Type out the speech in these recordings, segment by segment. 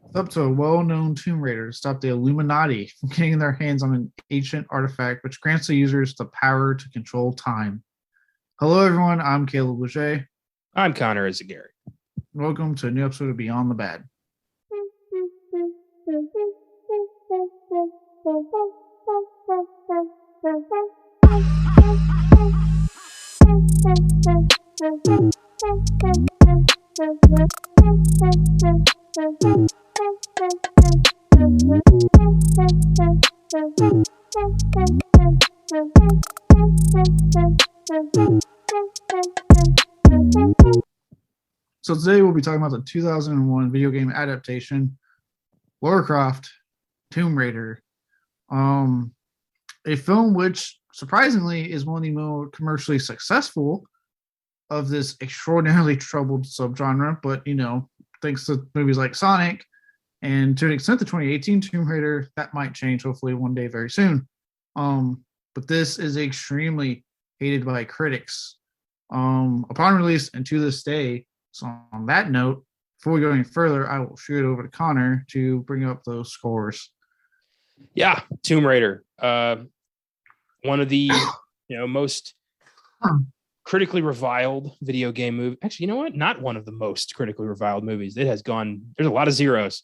It's up to a well-known Tomb Raider to stop the Illuminati from getting their hands on an ancient artifact which grants the users the power to control time. Hello, everyone. I'm Caleb Leger. I'm Connor Eyzaguirre. Welcome to a new episode of Beyond the Bad. So today we'll be talking about the 2001 video game adaptation, Lara Croft, Tomb Raider, a film which surprisingly is one of the more commercially successful of this extraordinarily troubled subgenre. But thanks to movies like Sonic and to an extent the 2018 Tomb Raider, that might change hopefully one day very soon. But this is extremely hated by critics upon release and to this day. So on that note, before we go any further, I will shoot it over to Connor to bring up those scores. Yeah, Tomb Raider, one of the most critically reviled video game movie. Actually, you know what? Not one of the most critically reviled movies. It has gone. There's a lot of zeros,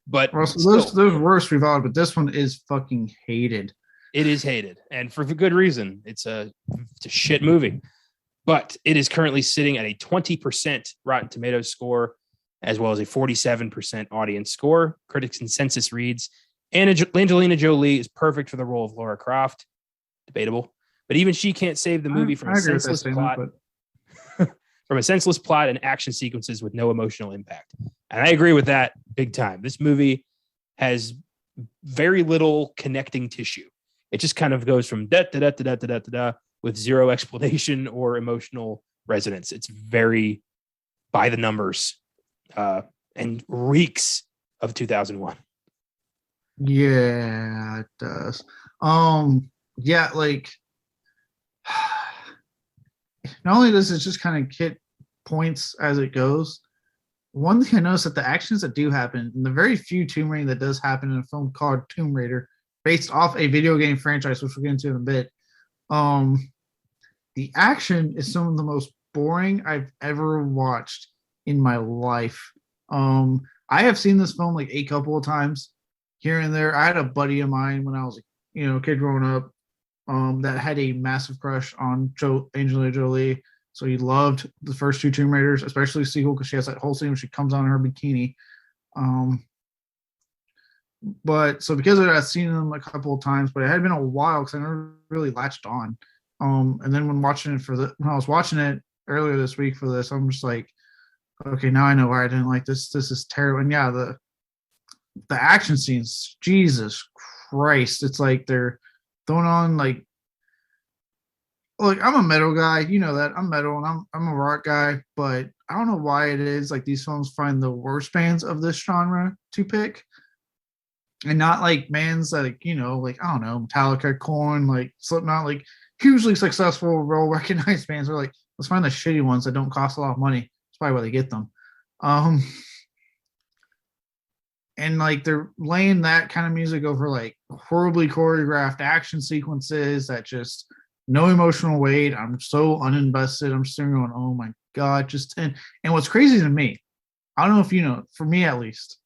but those worst reviled, but this one is fucking hated. It is hated, and for good reason. It's a shit movie. But it is currently sitting at a 20% Rotten Tomatoes score, as well as a 47% audience score. Critics' consensus reads, Angelina Jolie is perfect for the role of Lara Croft. Debatable. But even she can't save the movie from a senseless plot. From a senseless plot and action sequences with no emotional impact. And I agree with that big time. This movie has very little connecting tissue. It just kind of goes from da-da-da-da-da-da-da-da with zero explanation or emotional resonance. It's very by the numbers and reeks of 2001. Yeah, it does. Yeah, like not only does it just kind of hit points as it goes, one thing I noticed that the actions that do happen, and the very few Tomb Raider that does happen in a film called Tomb Raider, based off a video game franchise, which we'll get into in a bit, the action is some of the most boring I've ever watched in my life. I have seen this film like a couple of times here and there. I had a buddy of mine when I was a kid growing up that had a massive crush on Angelina Jolie. So he loved the first two Tomb Raiders, especially the sequel, because she has that whole scene where she comes on in her bikini. But so because of that, I've seen them a couple of times, but it had been a while because I never really latched on. And then when I was watching it earlier this week for this, I'm just like, okay, now I know why I didn't like this. This is terrible. And yeah, the action scenes, Jesus Christ, it's like they're throwing on like I'm a metal guy, you know that I'm metal and I'm a rock guy, but I don't know why it is like these films find the worst bands of this genre to pick. And not like bands that like I don't know, Metallica, Korn, like Slipknot, like hugely successful, well-recognized bands are like, let's find the shitty ones that don't cost a lot of money. That's probably why they get them. And like they're laying that kind of music over like horribly choreographed action sequences that just no emotional weight. I'm so uninvested. I'm sitting going, oh my God. And what's crazy to me, I don't know if you know, for me at least,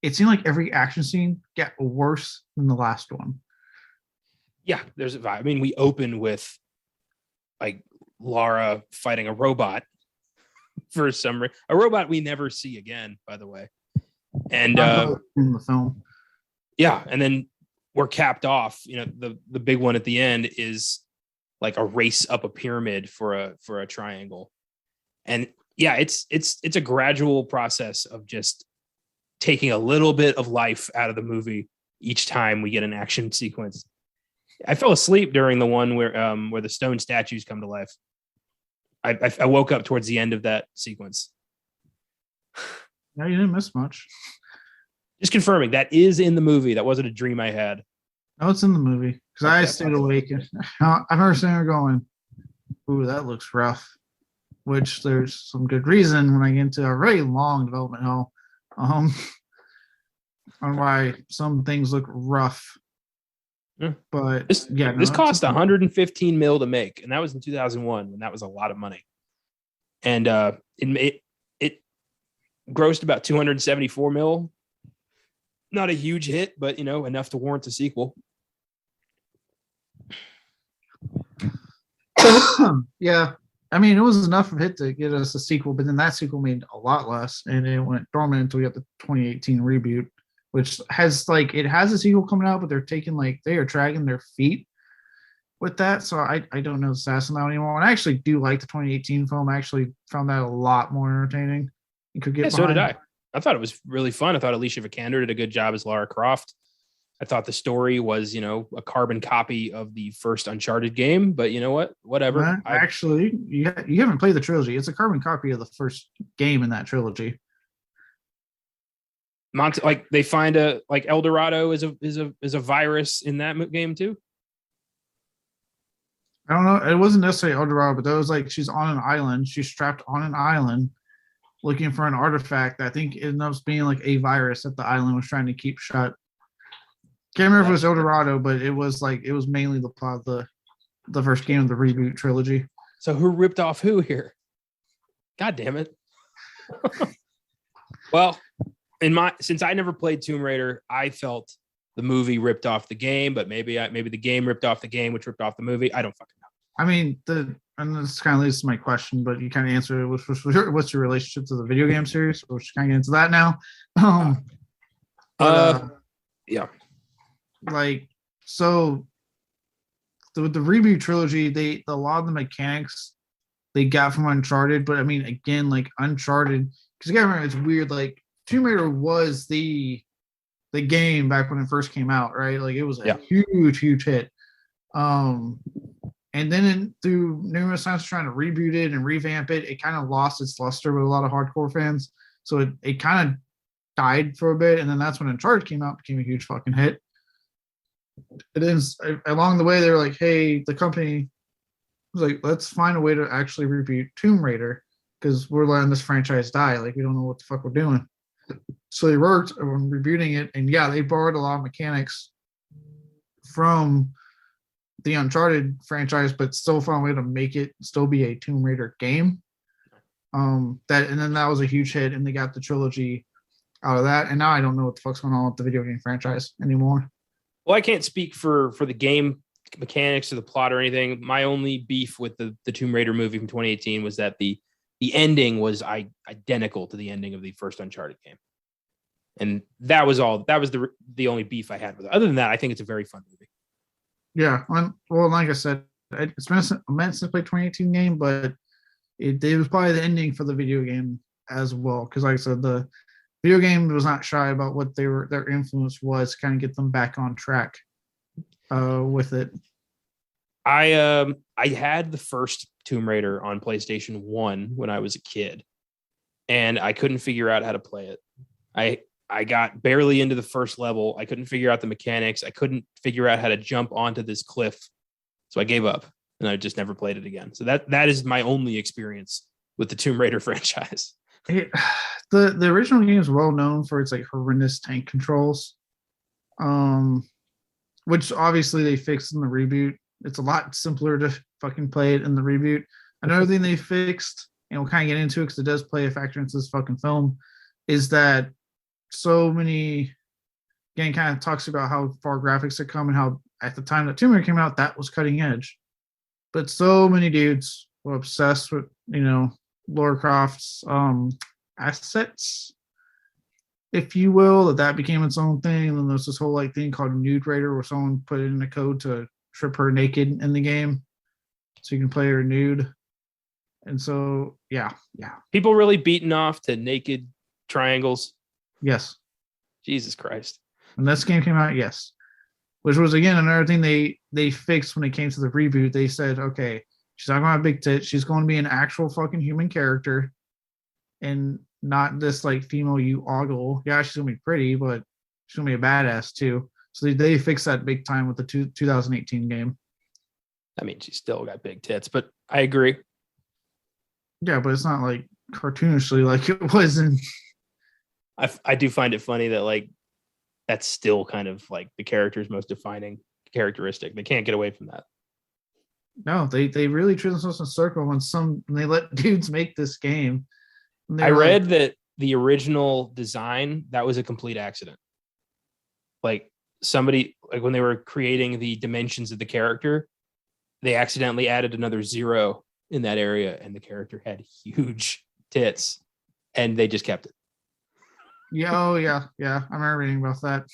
it seemed like every action scene got worse than the last one. Yeah, there's a vibe. I mean, we open with like Lara fighting a robot for some reason. A robot we never see again, by the way. And in the film. Yeah, and then we're capped off. The big one at the end is like a race up a pyramid for a triangle. And yeah, it's a gradual process of just taking a little bit of life out of the movie each time we get an action sequence. I fell asleep during the one where the stone statues come to life. I woke up towards the end of that sequence. Yeah, you didn't miss much. Just confirming that is in the movie. That wasn't a dream I had. No, it's in the movie because I stayed awake. And I remember sitting there going, "Ooh, that looks rough." Which there's some good reason when I get into a very long development hell. on why some things look rough. Yeah. But This yeah, this no, cost 115 mil to make, and that was in 2001, and that was a lot of money. And it grossed about 274 mil. Not a huge hit, but enough to warrant a sequel. yeah. I mean, it was enough of a hit to get us a sequel, but then that sequel made a lot less, and it went dormant until we got the 2018 reboot, which has it has a sequel coming out, but they're taking they are dragging their feet with that. So I don't know the status on that anymore. And I actually do like the 2018 film. I actually found that a lot more entertaining. You could get so did I. I thought it was really fun. I thought Alicia Vikander did a good job as Lara Croft. I thought the story was, a carbon copy of the first Uncharted game, but you know what? Whatever. Actually, you haven't played the trilogy. It's a carbon copy of the first game in that trilogy. They find El Dorado is a virus in that game too. I don't know. It wasn't necessarily El Dorado, but that was she's on an island. She's strapped on an island looking for an artifact that I think it ends up being a virus that the island was trying to keep shut. Can't remember if it was El Dorado, but it was it was mainly the plot of the first game of the reboot trilogy. So who ripped off who here? God damn it. Well, since I never played Tomb Raider, I felt the movie ripped off the game, but maybe the game ripped off the game, which ripped off the movie. I don't fucking know. I mean, and this kind of leads to my question, but you kind of answered it. What's your relationship to the video game series? We'll just kind of get into that now. Yeah. So with the reboot trilogy, a lot of the mechanics they got from Uncharted, but I mean, again, Uncharted, because you gotta remember, it's weird. Tomb Raider was the game back when it first came out, right? It was a huge hit. And then through numerous times trying to reboot it and revamp it, it kind of lost its luster with a lot of hardcore fans. So it kind of died for a bit, and then that's when Uncharted came out, became a huge fucking hit. And then along the way, they were hey, the company was let's find a way to actually reboot Tomb Raider because we're letting this franchise die. We don't know what the fuck we're doing. So they worked on rebooting it, and yeah, they borrowed a lot of mechanics from the Uncharted franchise, but still found a way to make it still be a Tomb Raider game. And then that was a huge hit, and they got the trilogy out of that. And now I don't know what the fuck's going on with the video game franchise anymore. Well, I can't speak for the game mechanics or the plot or anything. My only beef with the Tomb Raider movie from 2018 was that the ending was identical to the ending of the first Uncharted game. And that was all. That was the only beef I had with it. Other than that, I think it's a very fun movie. Yeah. Well, like I said, it's been a minute since I played 2018 game, but it was probably the ending for the video game as well. Because like I said, the video game was not shy about what their influence was to kind of get them back on track with it. I had the first Tomb Raider on PlayStation 1 when I was a kid, and I couldn't figure out how to play it. I got barely into the first level. I couldn't figure out the mechanics. I couldn't figure out how to jump onto this cliff. So I gave up and I just never played it again. So that is my only experience with the Tomb Raider franchise. The original game is well known for its horrendous tank controls, which obviously they fixed in the reboot. It's a lot simpler to fucking play it in the reboot. Another thing they fixed, and we'll kind of get into it because it does play a factor into this fucking film, is that so many, again, kind of talks about how far graphics have come and how at the time that Tomb Raider came out, that was cutting edge. But so many dudes were obsessed with, Lara Croft's assets, if you will, that became its own thing. And then there's this whole thing called Nude Raider where someone put in a code to strip her naked in the game so you can play her nude. And so, yeah. People really beaten off to naked triangles. Yes. Jesus Christ. When this game came out, yes. Which was, again, another thing they fixed when it came to the reboot. They said, okay, she's not going to have big tits. She's going to be an actual fucking human character and not this female you ogle. Yeah, she's going to be pretty, but she's going to be a badass too. So they fixed that big time with the 2018 game. I mean, she's still got big tits, but I agree. Yeah, but it's not cartoonishly like it was in. I do find it funny that that's still kind of like the character's most defining characteristic. They can't get away from that. No, they really treat themselves in a circle when they let dudes make this game. I read that the original design, that was a complete accident. Like somebody, like when they were creating the dimensions of the character, they accidentally added another 0 in that area, and the character had huge tits, and they just kept it. Yeah, oh yeah. I remember reading about that.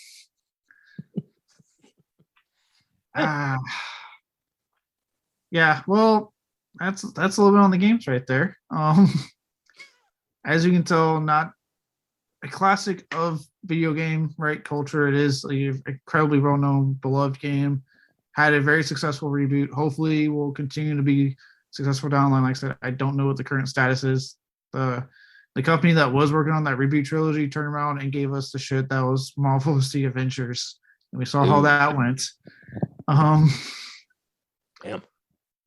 Yeah, well, that's a little bit on the games right there. As you can tell, not a classic of video game culture. It is an incredibly well-known, beloved game. Had a very successful reboot. Hopefully, will continue to be successful down the line. Like I said, I don't know what the current status is. The company that was working on that reboot trilogy turned around and gave us the shit that was Marvel's The Avengers, and we saw how that went. Damn.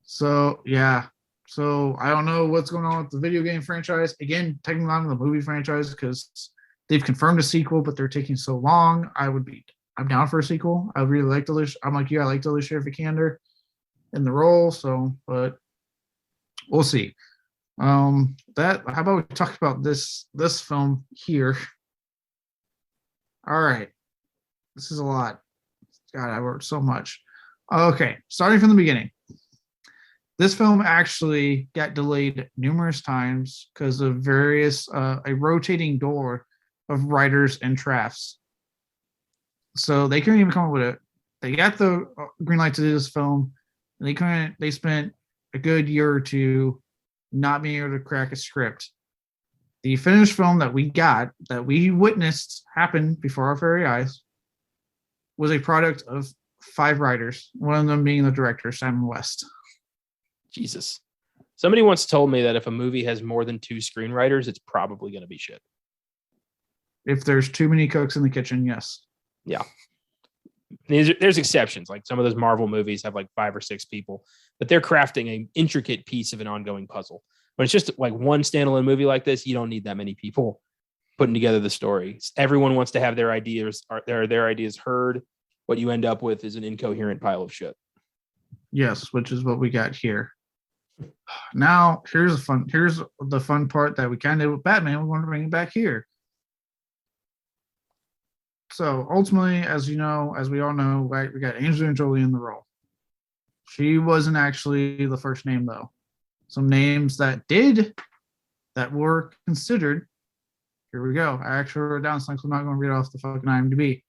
So yeah. So I don't know what's going on with the video game franchise. Again, technically not the movie franchise because they've confirmed a sequel, but they're taking so long. I'm down for a sequel. I really like I'm like you. I like Alicia Vikander in the role. So, but we'll see. How about we talk about this film here? All right, this is a lot. God, I wrote so much. Okay, starting from the beginning. This film actually got delayed numerous times because of various a rotating door of writers and drafts. So they couldn't even come up with it. They got the green light to do this film, and they couldn't. They spent a good year or two not being able to crack a script. The finished film that we witnessed happen before our very eyes, was a product of 5 writers. One of them being the director, Simon West. Jesus. Somebody once told me that if a movie has more than 2 screenwriters, it's probably going to be shit. If there's too many cooks in the kitchen, yes. Yeah. There's exceptions. Like some of those Marvel movies have like 5 or 6 people, but they're crafting an intricate piece of an ongoing puzzle. But it's just like one standalone movie like this, you don't need that many people putting together the story. Everyone wants to have their ideas heard. What you end up with is an incoherent pile of shit. Yes, which is what we got here. Now, here's the fun part that we kind of did with Batman. We want to bring it back here. So ultimately, as we all know, right, we got Angelina Jolie in the role. She wasn't actually the first name, though. Some names that were considered. Here we go. I actually wrote down something, so I'm not going to read off the fucking IMDb.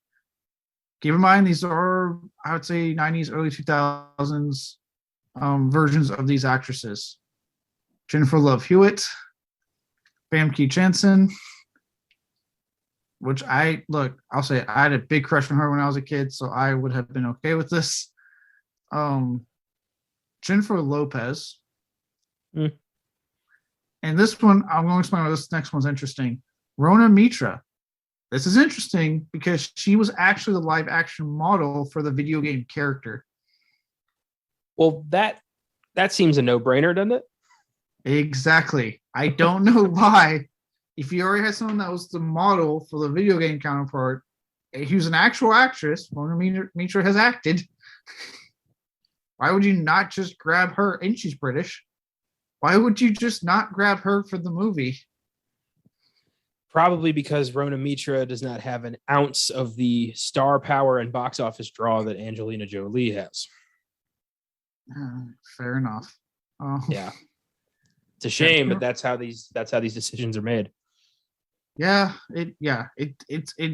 Keep in mind, these are, I would say, 90s, early 2000s versions of these actresses. Jennifer Love Hewitt, Famke Janssen, which I'll say I had a big crush on her when I was a kid, so I would have been okay with this. Jennifer Lopez. Mm. And this one, I'm going to explain why this next one's interesting. Rona Mitra. This is interesting because she was actually the live action model for the video game character. Well, that seems a no-brainer, doesn't it? Exactly. I don't know why. If you already had someone that was the model for the video game counterpart, he was an actual actress. Rona Mitra has acted. Why would you not just grab her? And she's British. Why would you just not grab her for the movie? Probably because Rona Mitra does not have an ounce of the star power and box office draw that Angelina Jolie has. Fair enough. Yeah, it's a shame, but that's how these decisions are made. Yeah, it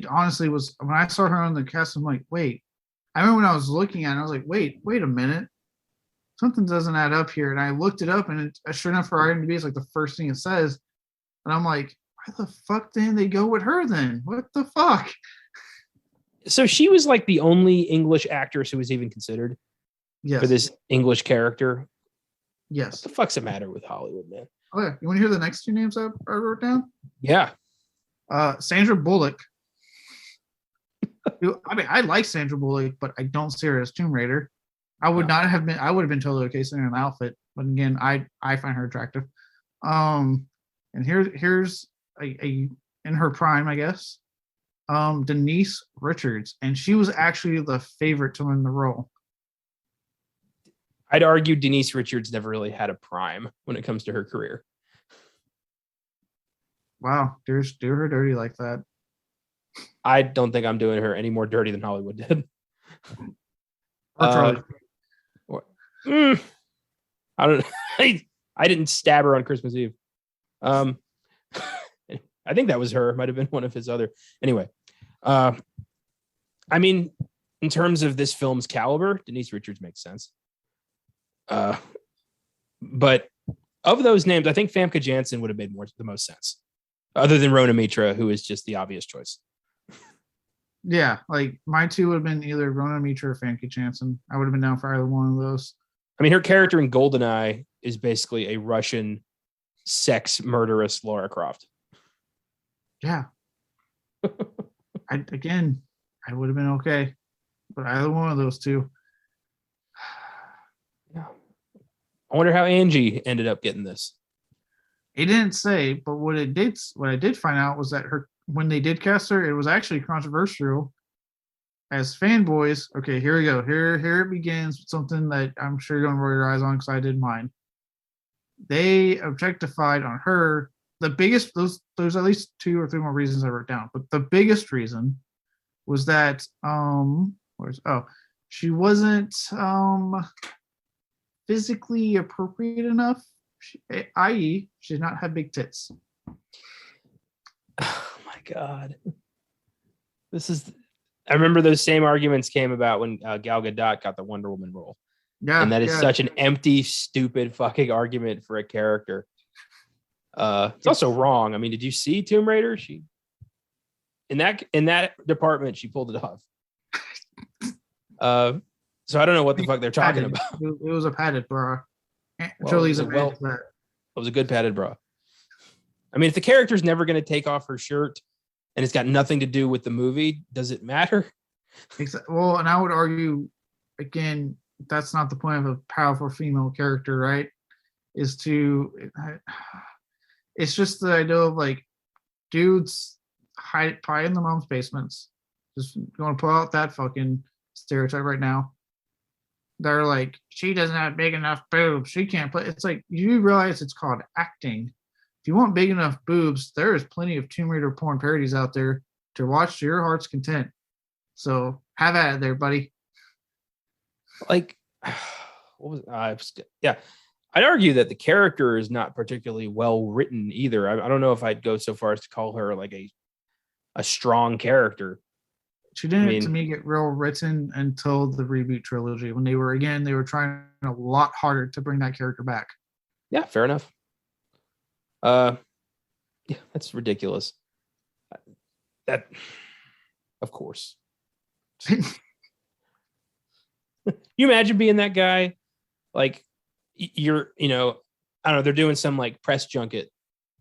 honestly was. When I saw her on the cast, I'm like, wait. I remember when I was looking at it, I was like, wait a minute. Something doesn't add up here. And I looked it up, and sure enough, for IMDb, it's like the first thing it says. And I'm like, why the fuck didn't they go with her then? What the fuck? So she was like the only English actress who was even considered for this English character. Yes. What the fuck's the matter with Hollywood, man? Oh, yeah. You want to hear the next 2 names I wrote down? Yeah. Sandra Bullock. I mean, I like Sandra Bullock, but I don't see her as Tomb Raider. I would have been totally okay seeing her in an outfit, but again, I find her attractive. And here's a in her prime, I guess. Denise Richards, and she was actually the favorite to win the role. I'd argue Denise Richards never really had a prime when it comes to her career. Wow, do her dirty like that. I don't think I'm doing her any more dirty than Hollywood did. Or Charlie. I don't. I didn't stab her on Christmas Eve. I think that was her. Might have been one of his other. Anyway, I mean, in terms of this film's caliber, Denise Richards makes sense. But of those names, I think Famke Janssen would have made the most sense, other than Rona Mitra, who is just the obvious choice. Yeah, like my two would have been either Rona Mitra or Famke Janssen. I would have been down for either one of those. I mean, her character in Goldeneye is basically a Russian sex murderous Lara Croft. Yeah. I would have been okay, but either one of those two. Yeah. I wonder how Angie ended up getting this. It didn't say, but what I did find out was that when they did cast her, it was actually controversial. As fanboys, okay, here we go. Here it begins with something that I'm sure you're gonna roll your eyes on because I did mine. They objectified on her. The biggest, there's at least 2 or 3 more reasons I wrote down, but the biggest reason was that she wasn't physically appropriate enough, i.e., she did not have big tits. Oh my God. I remember those same arguments came about when Gal Gadot got the Wonder Woman role. Yeah. And that is such an empty, stupid fucking argument for a character. It's also wrong. I mean, did you see Tomb Raider? She in that department, she pulled it off. So I don't know what the fuck they're talking about. It was a padded bra. Jolie's it was a good padded bra. I mean, if the character's never going to take off her shirt and it's got nothing to do with the movie, does it matter? Well, and I would argue, again, that's not the point of a powerful female character, right? It's just the idea of like dudes hide in the mom's basements. Just going to pull out that fucking stereotype right now. They're like, she doesn't have big enough boobs. She can't play. It's like, you realize it's called acting. If you want big enough boobs, there is plenty of Tomb Raider porn parodies out there to watch to your heart's content. So have at it there, buddy. Like, what was yeah. I'd argue that the character is not particularly well written either. I don't know if I'd go so far as to call her like a strong character. She didn't, to me, get real written until the reboot trilogy when they were trying a lot harder to bring that character back. Yeah, fair enough. Yeah, that's ridiculous. That, of course. You imagine being that guy? Like, I don't know, they're doing some like press junket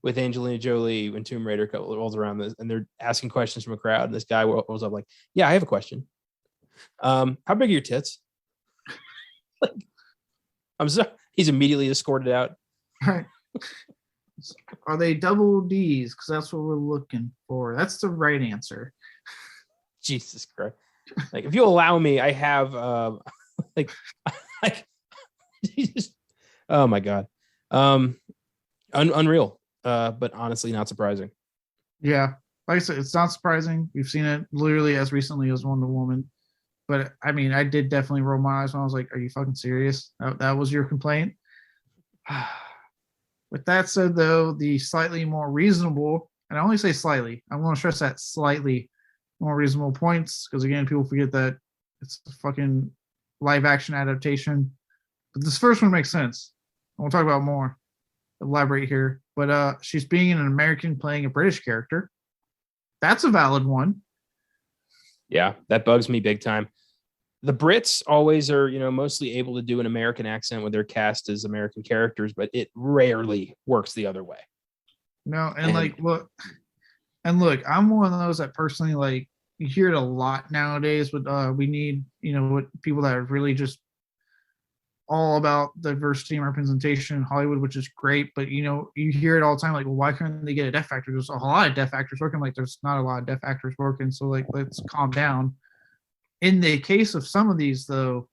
with Angelina Jolie when Tomb Raider rolls around this, and they're asking questions from a crowd, and this guy rolls up like, yeah, I have a question. How big are your tits? Like, I'm sorry. He's immediately escorted out. Right. Are they double D's? Because that's what we're looking for. That's the right answer. Jesus Christ. Like, if you allow me, I have Jesus. Oh my God. Unreal. But honestly, not surprising. Yeah. Like I said, it's not surprising. We've seen it literally as recently as Wonder Woman. But I mean, I did definitely roll my eyes when I was like, are you fucking serious? That was your complaint? With that said, though, the slightly more reasonable, and I only say slightly, I'm going to stress that slightly more reasonable points, because again, people forget that it's a fucking live action adaptation. But this first one makes sense. And we'll talk about more. Elaborate here. But she's being an American playing a British character. That's a valid one. Yeah, that bugs me big time. The Brits always are, mostly able to do an American accent with their cast as American characters, but it rarely works the other way. No, and look, I'm one of those that personally, like, you hear it a lot nowadays, but we need, what people that are really just all about diversity and representation in Hollywood, which is great. But you hear it all the time, like, well, why couldn't they get a deaf actor? There's a lot of deaf actors working. Like, there's not a lot of deaf actors working. So, like, let's calm down. In the case of some of these, though,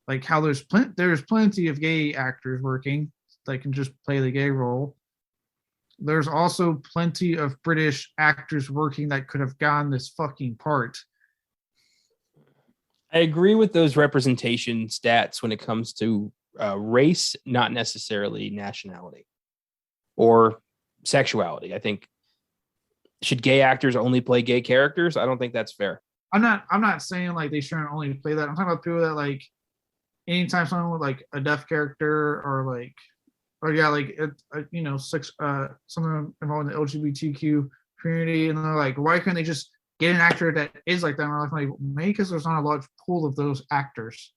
like how there's plenty of gay actors working that can just play the gay role. There's also plenty of British actors working that could have gotten this fucking part. I agree with those representation stats when it comes to race, not necessarily nationality or sexuality. I think should gay actors only play gay characters? I don't think that's fair. I'm not saying like they shouldn't only play that. I'm talking about people that like anytime someone with like a deaf character or something involving the LGBTQ community, and they're like, why can't they just get an actor that is like that? And I'm like, maybe because there's not a large pool of those actors.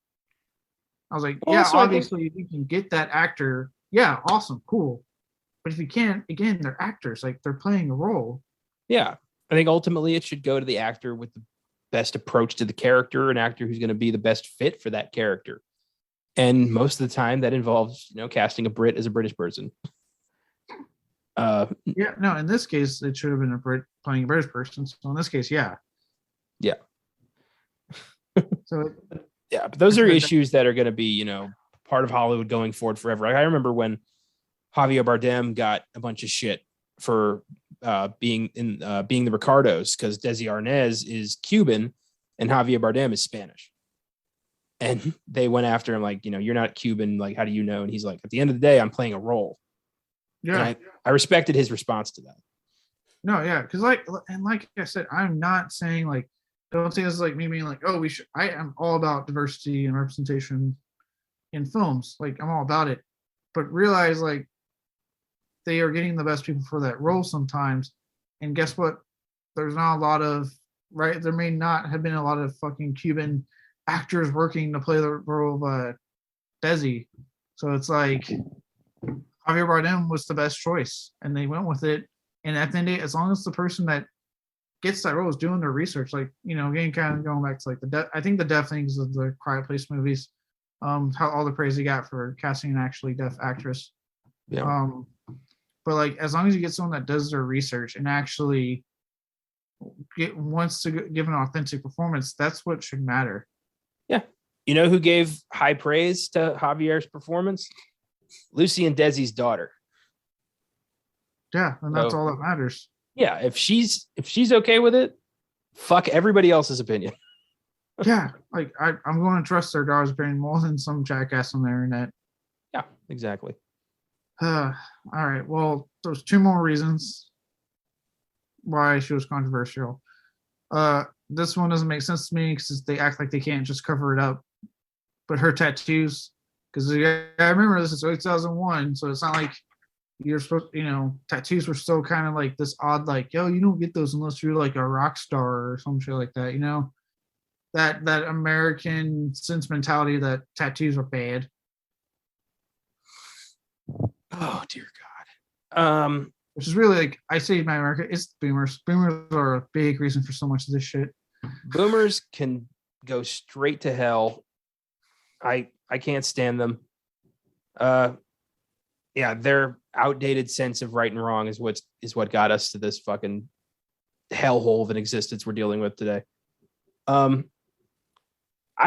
I was like, yeah, also, obviously if you can get that actor, yeah, awesome, cool. But if you can't, again, they're actors, like they're playing a role. Yeah, I think ultimately it should go to the actor with the best approach to the character, an actor who's going to be the best fit for that character. And most of the time that involves, casting a Brit as a British person. In this case, it should have been a Brit playing a British person. So in this case, yeah. Yeah. So yeah, but those are issues that are going to be, part of Hollywood going forward forever. I remember when Javier Bardem got a bunch of shit for being the Ricardos, because Desi Arnaz is Cuban and Javier Bardem is Spanish. And they went after him like, you're not Cuban. Like, how do you know? And he's like, at the end of the day, I'm playing a role. Yeah. I respected his response to that. No, yeah. Because like I said, I'm not saying like, don't say this is like me being like, oh, I am all about diversity and representation in films. Like, I'm all about it. But realize like they are getting the best people for that role sometimes. And guess what? There's not a lot of, right? There may not have been a lot of fucking Cuban actors working to play the role of Desi. So it's like Javier Bardem was the best choice, and they went with it. And at the end of the day, as long as the person that gets that role is doing their research, like, again, kind of going back to like I think the deaf things of the Quiet Place movies, how all the praise he got for casting an actually deaf actress. Yeah. But like, as long as you get someone that does their research and actually wants to give an authentic performance, that's what should matter. Yeah. You know who gave high praise to Javier's performance? Lucy and Desi's daughter. Yeah, and that's all that matters. Yeah, if she's okay with it, fuck everybody else's opinion. Yeah, like I'm going to trust their daughter's opinion more than some jackass on the internet. Yeah, exactly. All right, well, there's two more reasons why she was controversial. This one doesn't make sense to me because they act like they can't just cover it up. But her tattoos, because I remember this is 2001, so it's not like you're supposed, tattoos were still kind of like this odd, like, yo, you don't get those unless you're like a rock star or some shit like that, that American sense mentality that tattoos are bad. Oh dear God. Which is really like, I say my America, it's boomers. Boomers are a big reason for so much of this shit. Boomers can go straight to hell. I can't stand them. Yeah, their outdated sense of right and wrong is what got us to this fucking hellhole of an existence we're dealing with today. I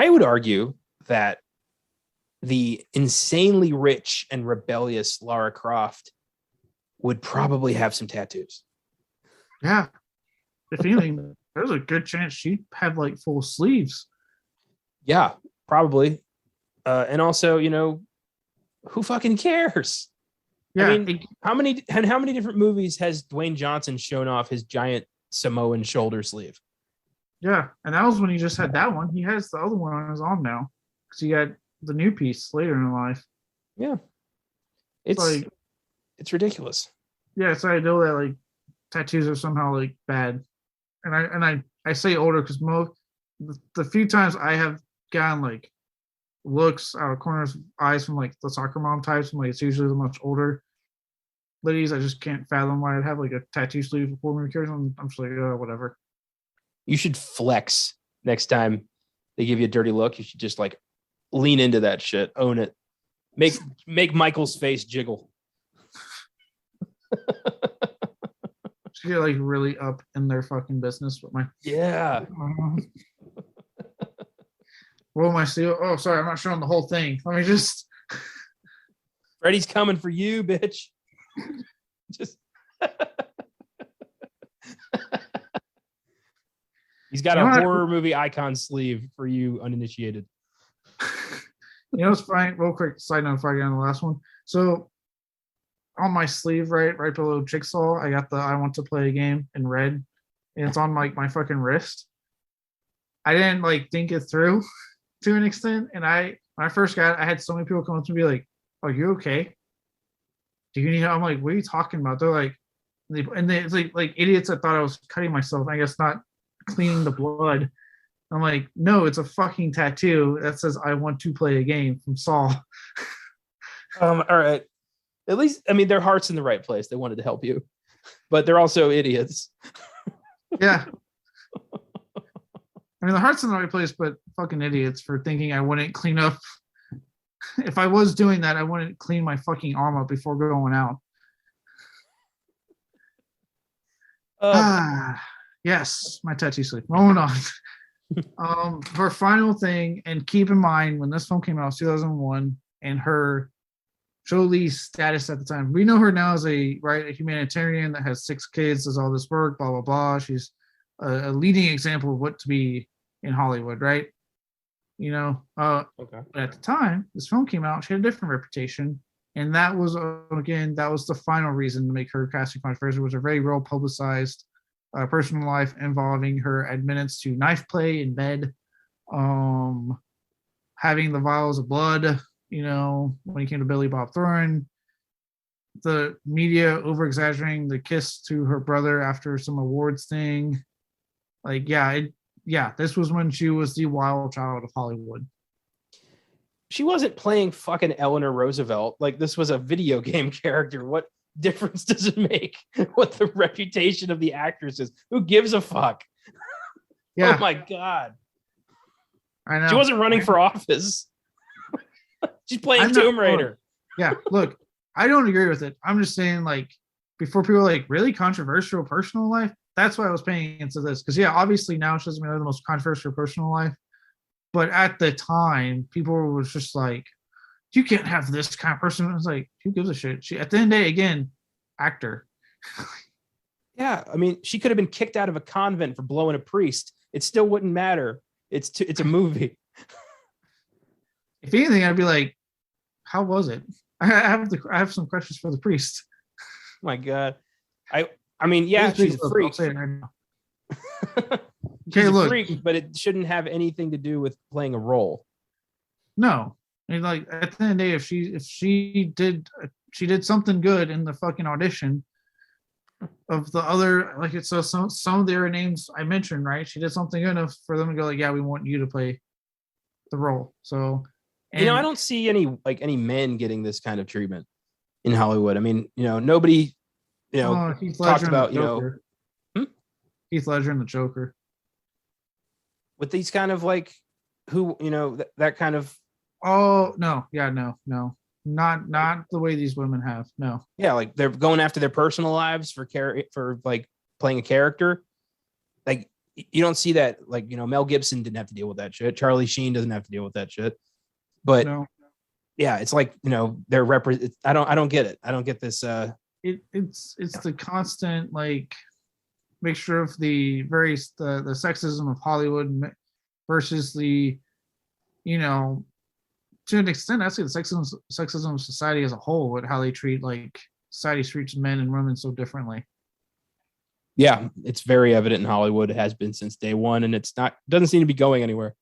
would argue that the insanely rich and rebellious Lara Croft would probably have some tattoos. Yeah. If anything, there's a good chance she'd have like full sleeves. Yeah, probably. And also, who fucking cares? Yeah. I mean, how many different movies has Dwayne Johnson shown off his giant Samoan shoulder sleeve? Yeah, and that was when he just had that one. He has the other one on his arm now because he got the new piece later in life. Yeah, it's ridiculous. Yeah, so I know that like tattoos are somehow like bad, and I say older because the few times I have gotten like looks out of corners of eyes from like the soccer mom types, and like it's usually the much older ladies. I just can't fathom why I'd have like a tattoo sleeve before movie cares. I'm just like, whatever. You should flex next time they give you a dirty look. You should just like lean into that shit, own it. Make Michael's face jiggle. She get like really up in their fucking business with my Yeah. What am I still? Oh, sorry, I'm not showing the whole thing. Let me just. Freddy's coming for you, bitch. Just. He's got a horror movie icon sleeve for you uninitiated. You know, it's fine. Real quick side note before I get on the last one. So on my sleeve, right below Jigsaw, I got the I want to play a game in red. And it's on like my fucking wrist. I didn't like think it through to an extent. And when I first got it, I had so many people come up to me like, "Oh, you okay? Do you need help?" I'm like, "What are you talking about?" They're like, it's like idiots that thought I was cutting myself. I guess not cleaning the blood. I'm like, no, it's a fucking tattoo that says I want to play a game from Saw. All right. At least, I mean, their heart's in the right place. They wanted to help you, but they're also idiots. Yeah. I mean, the heart's in the right place, but fucking idiots for thinking I wouldn't clean up. If I was doing that, I wouldn't clean my fucking arm up before going out. Yes, my tattoo sleeve. Moving on. Her final thing, and keep in mind when this film came out, 2001, and her Jolie's status at the time. We know her now as a humanitarian that has 6 kids, does all this work, blah blah blah. She's a leading example of what to be in Hollywood, right? You know. Okay. But at the time this film came out, she had a different reputation, and that was the final reason to make her casting controversial. It was a very well publicized personal life involving her admittance to knife play in bed, having the vials of blood, you know, when he came to Billy Bob Thornton, the media over exaggerating the kiss to her brother after some awards thing. Like, this was when she was the wild child of Hollywood. She wasn't playing fucking Eleanor Roosevelt. Like, this was a video game character. What difference does it make what the reputation of the actress is? Who gives a fuck? Yeah. Oh my God. I know. She wasn't running for office. She's playing Tomb Raider. Yeah, look, I don't agree with it. I'm just saying, like, before people are like, really controversial personal life, that's why I was paying into this. Because, yeah, obviously now she doesn't have the most controversial personal life. But at the time, people were just like, you can't have this kind of person. I was like, who gives a shit? She, at the end of the day, again, actor. Yeah, I mean, she could have been kicked out of a convent for blowing a priest. It still wouldn't matter. It's a movie. If anything, I'd be like, how was it? I have some questions for the priest. Oh my God. I mean, yeah, she's a freak. I'll say it right now. She's a freak, but it shouldn't have anything to do with playing a role. No. I mean, like, at the end of the day, if she did something good in the fucking audition of the other, like, it's some of their names I mentioned, right? She did something good enough for them to go like, yeah, we want you to play the role. So, I don't see any men getting this kind of treatment in Hollywood. I mean, nobody, talked about, Heath Ledger and the Joker. With these kind of like, who, that kind of. Oh, no. Yeah, no. Not the way these women have. No. Yeah, like they're going after their personal lives for like playing a character. Like, you don't see that. Like, Mel Gibson didn't have to deal with that shit. Charlie Sheen doesn't have to deal with that shit. But yeah, it's like, they're I don't get it. I don't get this. It's the constant like mixture of the sexism of Hollywood versus the, to an extent, actually, the sexism of society as a whole, with how they treat, like, society treats men and women so differently. Yeah, it's very evident in Hollywood. It has been since day one, and doesn't seem to be going anywhere.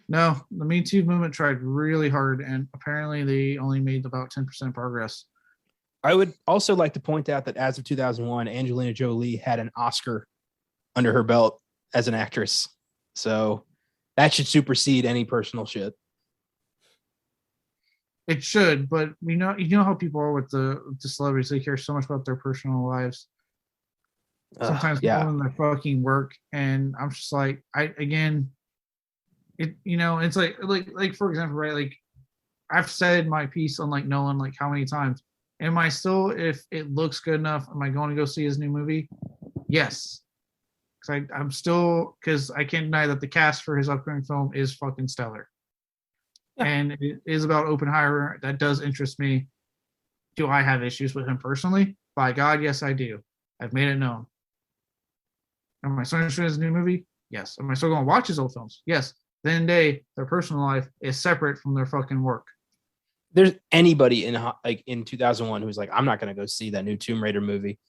No, the Me Too movement tried really hard, and apparently they only made about 10% progress. I would also like to point out that as of 2001, Angelina Jolie had an Oscar under her belt as an actress. So that should supersede any personal shit. It should, but you know how people are with the celebrities. They care so much about their personal lives. Sometimes more than their fucking work. And I'm just like, it's like for example, right? Like, I've said my piece on like Nolan like how many times. Am I still, if it looks good enough, am I going to go see his new movie? Yes. Because I'm still, because I can't deny that the cast for his upcoming film is fucking stellar. Yeah. And it is about Oppenheimer. That does interest me. Do I have issues with him personally? By God, yes, I do. I've made it known. Am I still interested in his new movie? Yes. Am I still going to watch his old films? Yes. Then and day, their personal life is separate from their fucking work. There's anybody in 2001 who's like, I'm not going to go see that new Tomb Raider movie.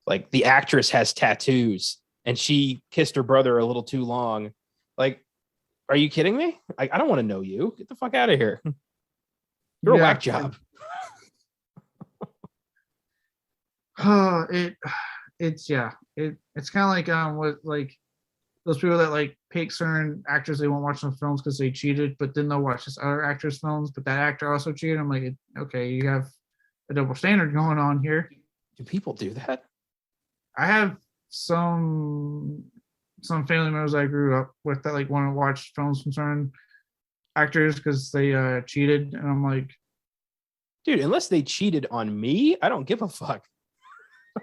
Like, the actress has tattoos and she kissed her brother a little too long. Like, are you kidding me? I don't want to know you. Get the fuck out of here. You're a whack job. It's kind of like with like those people that like pick certain actors they won't watch some films because they cheated, but then they'll watch this other actor's films, but that actor also cheated. I'm like, okay, you have a double standard going on here. Do people do that? I have some family members I grew up with that like want to watch films from certain actors because they cheated, and I'm like, dude, unless they cheated on me, I don't give a fuck.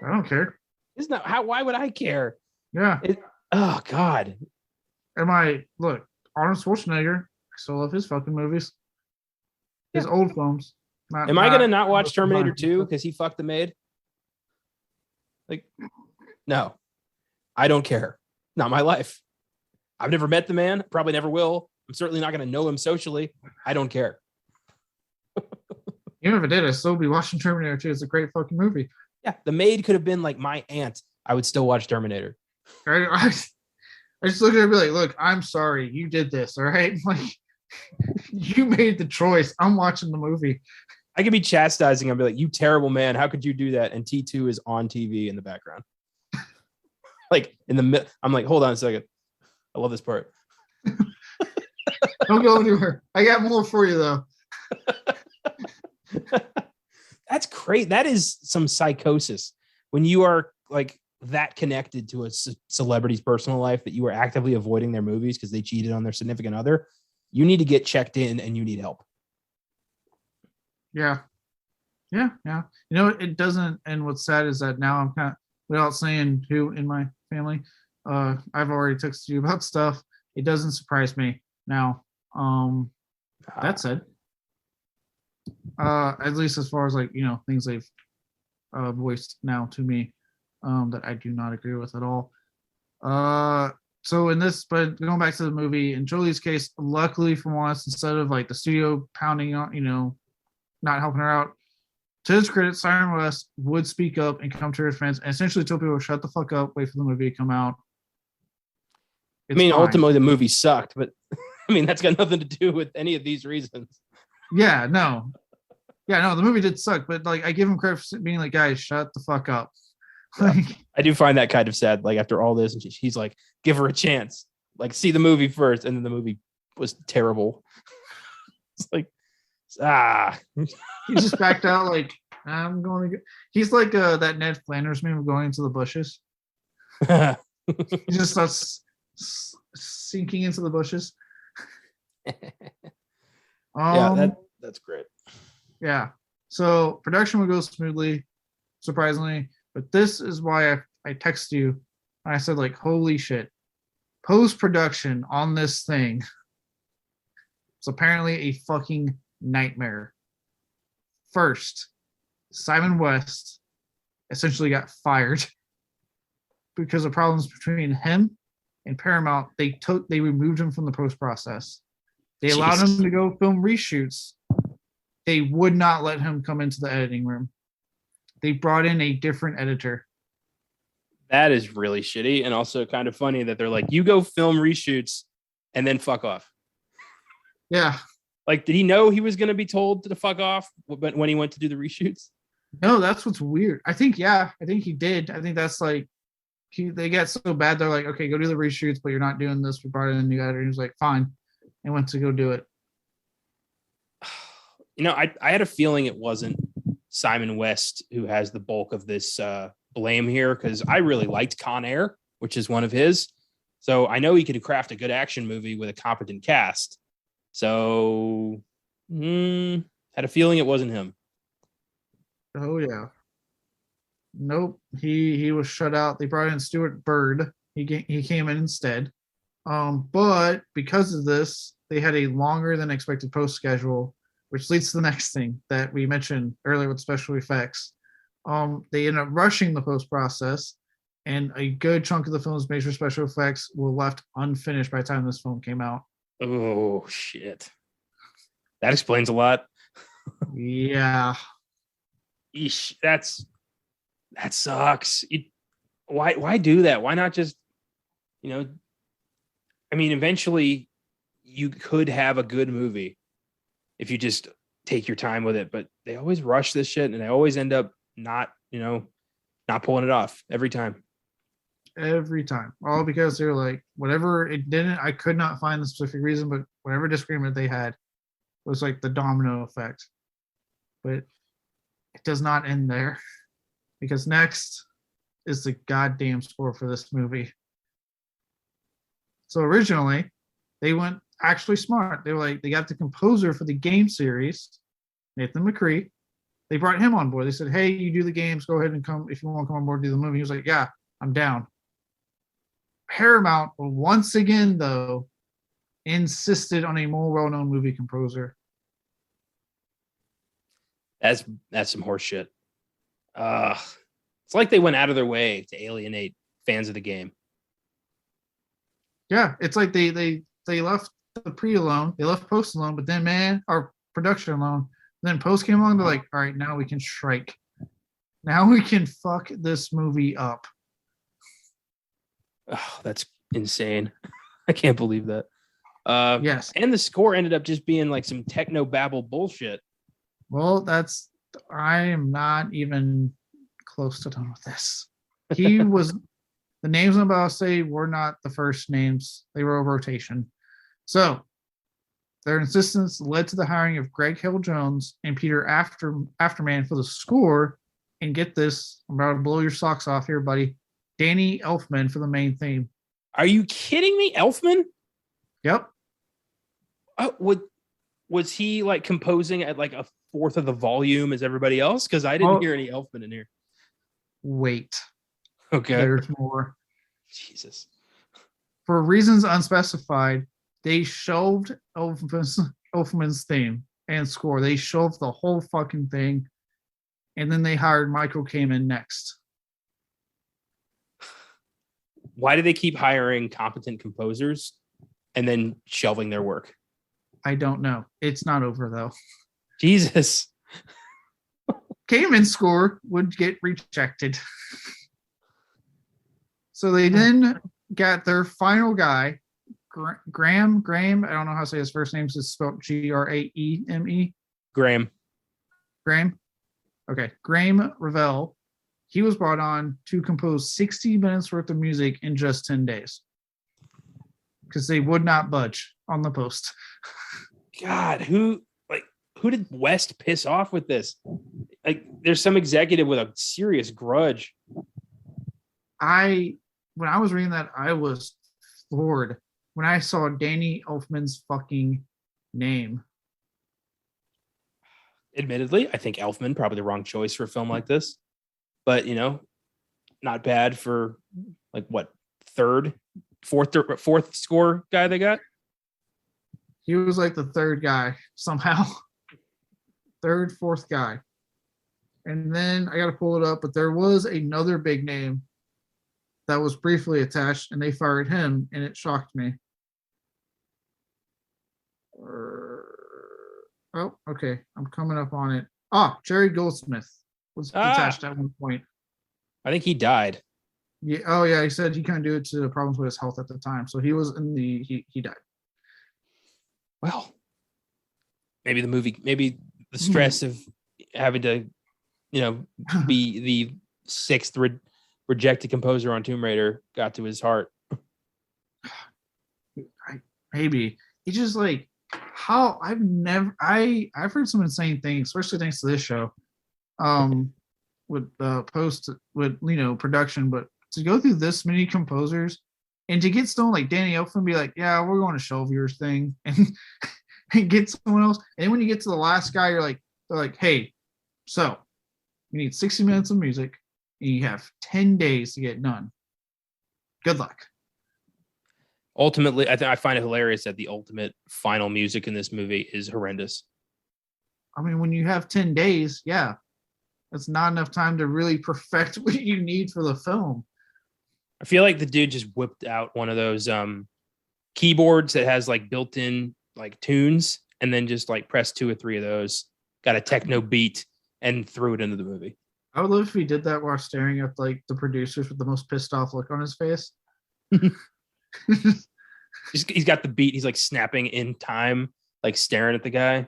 I don't care. Isn't that how? Why would I care? Yeah. Oh God. Look, Arnold Schwarzenegger, I still love his fucking movies. His old films. Am I gonna not watch Terminator 2 because he fucked the maid? Like, no, I don't care. Not my life. I've never met the man, probably never will. I'm certainly not gonna know him socially. I don't care. Even if I did, I'd still be watching Terminator 2. It's a great fucking movie. Yeah, the maid could have been like my aunt. I would still watch Terminator. I just look at her and be like, look, I'm sorry. You did this, all right? Like, you made the choice. I'm watching the movie. I could be chastising him, be like, you terrible man. How could you do that? And T2 is on TV in the background. Like, in the I'm like, hold on a second. I love this part. Don't go anywhere. I got more for you, though. That's great. That is some psychosis when you are like that connected to a celebrity's personal life that you are actively avoiding their movies because they cheated on their significant other. You need to get checked in and you need help. Yeah. You know, it doesn't. And what's sad is that now I'm kind of, without saying who in my family, I've already texted you about stuff. It doesn't surprise me now. That said, at least as far as like, you know, things they've voiced now to me that I do not agree with at all. So in this, but going back to the movie, in Jolie's case, luckily for once, instead of like the studio pounding on, you know, not helping her out, to his credit, Siren West would speak up and come to her defense and essentially tell people, shut the fuck up, wait for the movie to come out. I mean, ultimately the movie sucked, but I mean, that's got nothing to do with any of these reasons. Yeah, no, the movie did suck, but like, I give him credit for being like, guys, shut the fuck up. Like, I do find that kind of sad. Like, after all this, and he's like, give her a chance. Like, see the movie first, and then the movie was terrible. It's like, he just backed out. Like, I'm going to get. He's like that Ned Flanders meme of going into the bushes. He just starts sinking into the bushes. Yeah, that's great. Yeah. So production would go smoothly, surprisingly. But this is why I text you. And I said, like, holy shit. Post-production on this thing. It's apparently a fucking nightmare. First, Simon West essentially got fired because of problems between him and Paramount. They removed him from the post process. They allowed him to go film reshoots. They would not let him come into the editing room. They brought in a different editor. That is really shitty, and also kind of funny that they're like, you go film reshoots and then fuck off. Yeah. Like, did he know he was going to be told to fuck off when he went to do the reshoots? No, that's what's weird. I think he did. I think that's like, they get so bad, they're like, okay, go do the reshoots, but you're not doing this. We brought in a new editor. He was like, fine. And went to go do it. You know, I had a feeling it wasn't Simon West who has the bulk of this blame here, because I really liked Con Air, which is one of his. So I know he could craft a good action movie with a competent cast. So Had a feeling it wasn't him. Oh yeah. Nope. He was shut out. They brought in Stuart Bird. He came in instead. But because of this, they had a longer than expected post schedule, which leads to the next thing that we mentioned earlier with special effects. They ended up rushing the post process, and a good chunk of the film's major special effects were left unfinished by the time this film came out. Oh shit. That explains a lot. Yeah. Eesh, that sucks. Why do that? Why not just, I mean, eventually you could have a good movie if you just take your time with it, but they always rush this shit and they always end up not pulling it off every time. Every time. All because they're like, whatever it didn't, I could not find the specific reason, but whatever disagreement they had was like the domino effect. But it does not end there, because next is the goddamn score for this movie. So originally, they went actually smart. They were like, they got the composer for the game series, Nathan McCree. They brought him on board. They said, hey, you do the games, go ahead and come. If you want to come on board, do the movie. He was like, yeah, I'm down. Paramount, once again, though, insisted on a more well-known movie composer. That's some horse shit. It's like they went out of their way to alienate fans of the game. Yeah, it's like they left the pre alone, they left post alone, but then our production alone. Then post came along, they're like, all right, now we can strike. Now we can fuck this movie up. Oh, that's insane. I can't believe that. Yes. And the score ended up just being like some techno babble bullshit. Well, I am not even close to done with this. He was, the names I'm about to say were not the first names. They were a rotation. So their insistence led to the hiring of Greg Hill-Jones and Peter Afterman for the score. And get this, I'm about to blow your socks off here, buddy. Danny Elfman for the main theme. Are you kidding me? Elfman? Yep. Was he like composing at like a fourth of the volume as everybody else? Because I didn't hear any Elfman in here. Wait. Okay. There's more. Jesus. For reasons unspecified, they shelved Elfman's theme and score. They shelved the whole fucking thing. And then they hired Michael Kamen next. Why do they keep hiring competent composers and then shelving their work? I don't know. It's not over though. Jesus. Kamen's score would get rejected. So they then got their final guy, Graham. I don't know how to say his first name. It's spelled Graeme. Graham. Okay. Graham Revell. He was brought on to compose 60 minutes worth of music in just 10 days. Because they would not budge on the post. God, who did West piss off with this? Like, there's some executive with a serious grudge. When I was reading that, I was floored when I saw Danny Elfman's fucking name. Admittedly, I think Elfman probably the wrong choice for a film like this, but not bad for like what fourth score guy they got. He was like the third guy somehow. Fourth guy. And then I got to pull it up, but there was another big name that was briefly attached, and they fired him, and it shocked me. Oh, okay. I'm coming up on it. Jerry Goldsmith was attached at one point. I think he died. Yeah. Oh, yeah. He said he couldn't do it to problems with his health at the time. So he was he died. Well, maybe the stress of having to, be the sixth rejected composer on Tomb Raider got to his heart. Maybe it's just like how I've heard some insane things, especially thanks to this show, with production, but to go through this many composers and to get someone like Danny Elfman be like, yeah, we're going to shelve your thing, and and get someone else. And when you get to the last guy, they're like, hey, so you need 60 minutes of music and you have 10 days to get done. Good luck. Ultimately, I find it hilarious that the ultimate final music in this movie is horrendous. I mean, when you have 10 days, yeah, that's not enough time to really perfect what you need for the film. I feel like the dude just whipped out one of those keyboards that has like built-in like tunes and then just like pressed 2 or 3 of those, got a techno beat and threw it into the movie. I would love if he did that while staring at like the producers with the most pissed off look on his face. He's got the beat. He's like snapping in time, like staring at the guy.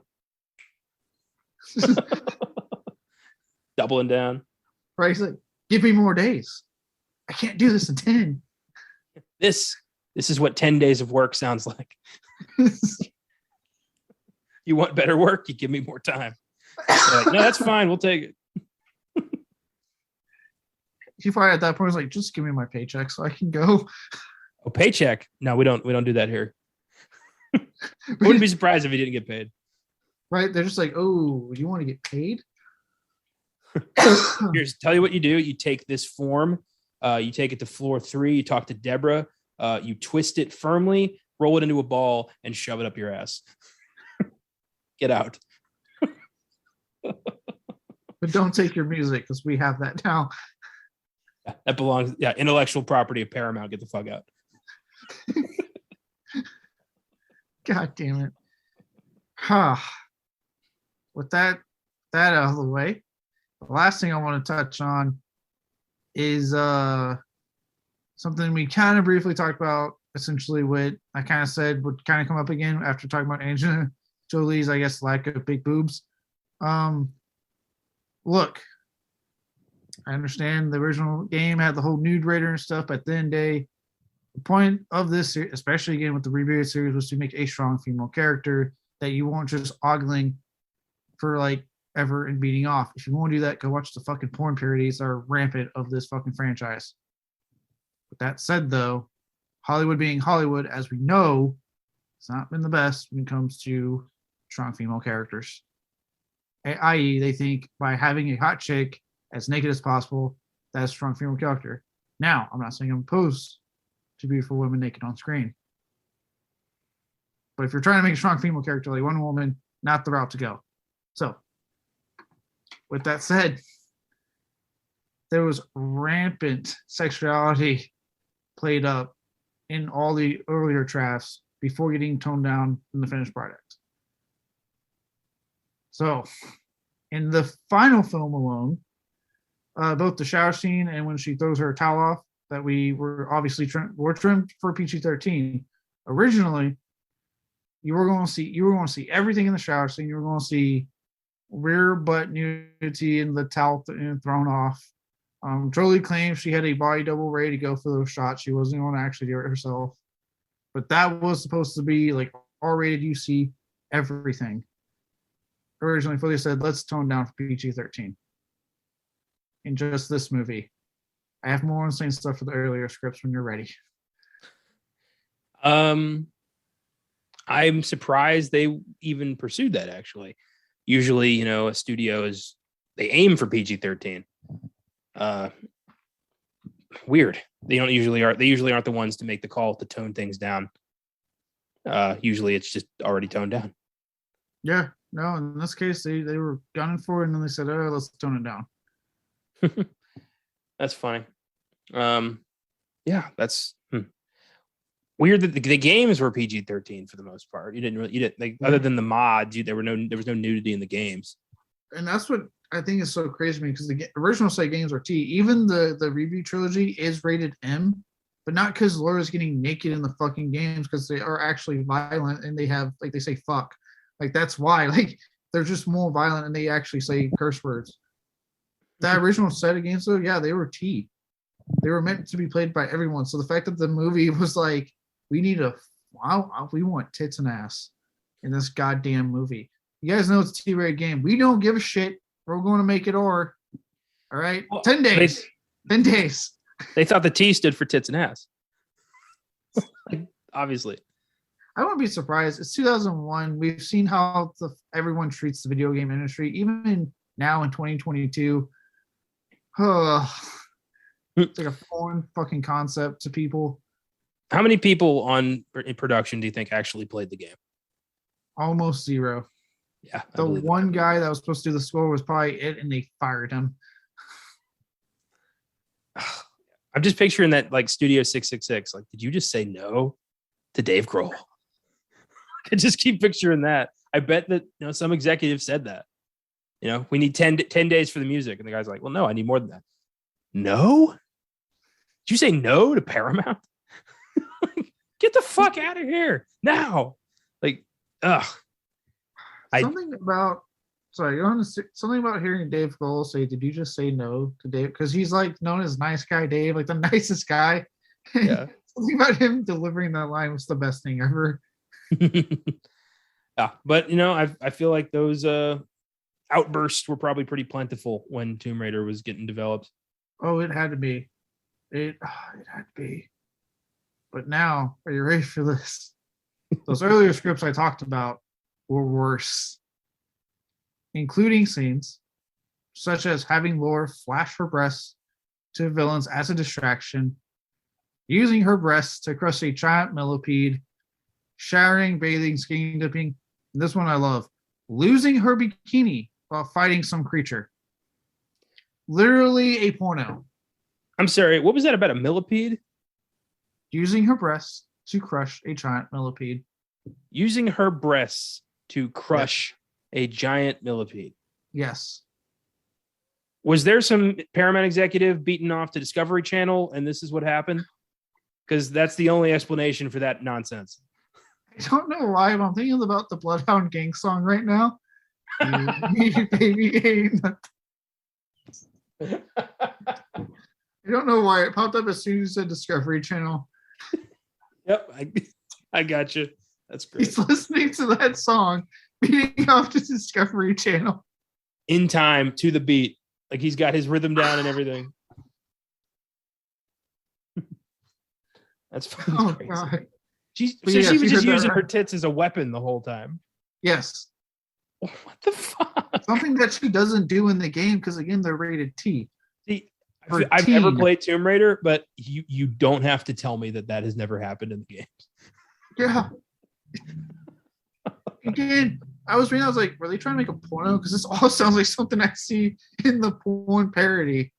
Doubling down. Right? He's like, give me more days. I can't do this in 10. This is what 10 days of work sounds like. You want better work? You give me more time. Like, no, that's fine. We'll take it. He probably at that point was like, just give me my paycheck so I can go. Oh, paycheck? No, we don't do that here. I wouldn't be surprised if he didn't get paid. Right? They're just like, oh, you want to get paid? Tell you what you do. You take this form, you take it to floor 3, you talk to Deborah, you twist it firmly, roll it into a ball, and shove it up your ass. Get out. But don't take your music because we have that now. That belongs, intellectual property of Paramount. Get the fuck out. God damn it. With that out of the way, the last thing I want to touch on is something we kind of briefly talked about, essentially what I kind of said would kind of come up again after talking about Angelina Jolie's, I guess, lack of big boobs. Look, I understand the original game had the whole nude raider and stuff, but at the end of the day, the point of this, especially again with the rebooted series, was to make a strong female character that you won't just ogling for like ever and beating off. If you want to do that, go watch the fucking porn parodies that are rampant of this fucking franchise. With that said, though, Hollywood being Hollywood, as we know, it's not been the best when it comes to strong female characters. I.e., they think by having a hot chick as naked as possible, that's a strong female character. Now, I'm not saying I'm opposed to beautiful women naked on screen. But if you're trying to make a strong female character like Wonder Woman, not the route to go. So, with that said, there was rampant sexuality played up in all the earlier drafts before getting toned down in the finished product. So, in the final film alone, both the shower scene and when she throws her towel off, that we were obviously trimmed for PG-13. Originally, you were going to see everything in the shower scene. You were going to see rear butt nudity and the towel thrown off. Jolie claims she had a body double ready to go for those shots. She wasn't going to actually do it herself, but that was supposed to be like R-rated. You see everything. Originally, Foley said, let's tone down for PG-13. In just this movie. I have more insane stuff for the earlier scripts when you're ready. I'm surprised they even pursued that, actually. Usually, a studio they aim for PG-13. Weird. They usually aren't the ones to make the call to tone things down. Usually it's just already toned down. Yeah, no, in this case, they were gunning for it, and then they said, oh, let's tone it down. That's funny. That's weird that the games were PG-13 for the most part. You didn't other than the mods, there was no nudity in the games. And that's what I think is so crazy to me, because the original set games are T. Even the reboot trilogy is rated M, but not because Laura's getting naked in the fucking games, because they are actually violent and they have, like, they say fuck. Like, that's why. Like, they're just more violent and they actually say curse words. That original set of games, though, yeah, they were T. They were meant to be played by everyone. So the fact that the movie was like, we want tits and ass in this goddamn movie. You guys know it's a T-rated game. We don't give a shit. We're going to make it R. All right? Well, 10 days. 10 days. They thought the T stood for tits and ass. Obviously. I wouldn't be surprised. It's 2001. We've seen how everyone treats the video game industry, even now in 2022. It's like a foreign fucking concept to people. How many people in production do you think actually played the game? Almost zero. Yeah. The one guy that was supposed to do the score was probably it, and they fired him. I'm just picturing that like Studio 666. Like, did you just say no to Dave Grohl? I could just keep picturing that. I bet that some executive said that. We need 10 days for the music. And the guy's like, well, no, I need more than that. No? Did you say no to Paramount? Get the fuck out of here now. Like, ugh. Something about hearing Dave Grohl say, did you just say no to Dave? Because he's like known as nice guy Dave, like the nicest guy. Yeah. Something about him delivering that line was the best thing ever. Yeah, but I feel like those outbursts were probably pretty plentiful when Tomb Raider was getting developed. Oh, it had to be. It had to be. But now, are you ready for this? Those earlier scripts I talked about were worse, including scenes such as having Laura flash her breasts to villains as a distraction, using her breasts to crush a giant millipede, showering, bathing, skin dipping. And this one I love. Losing her bikini while fighting some creature. Literally a porno. I'm sorry, what was that about a millipede? Using her breasts to crush a giant millipede. Using her breasts to crush a giant millipede. Yes. Was there some Paramount executive beaten off to Discovery Channel and this is what happened? Because that's the only explanation for that nonsense. I don't know why, but I'm thinking about the Bloodhound Gang song right now. Baby ain't. I don't know why it popped up as soon as you said Discovery Channel. Yep, I got you. That's great. He's listening to that song, beating off to Discovery Channel. In time, to the beat. Like he's got his rhythm down and everything. That's fucking crazy. God. She was just using her tits as a weapon the whole time. Yes. What the fuck? Something that she doesn't do in the game because, again, they're rated T. See, I've never played Tomb Raider, but you don't have to tell me that has never happened in the games. Yeah. Again, I was like, were they trying to make a porno? Because this all sounds like something I see in the porn parody.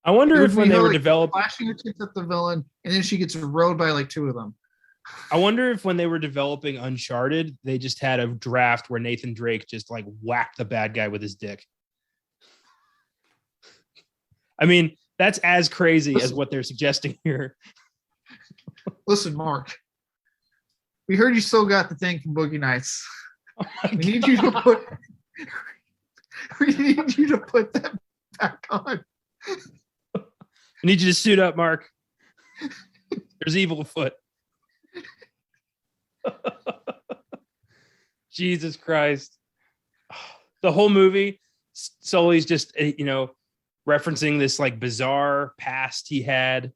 I wonder if when they were developing, flashing her tits at the villain, and then she gets rode by like two of them. I wonder if when they were developing Uncharted, they just had a draft where Nathan Drake just like whacked the bad guy with his dick. I mean, that's as crazy as what they're suggesting here. Listen, Mark, we heard you still got the thing from Boogie Nights. Oh we need you to put that back on. I need you to suit up, Mark. There's evil afoot. Jesus Christ. The whole movie, Sully's just, referencing this like bizarre past he had,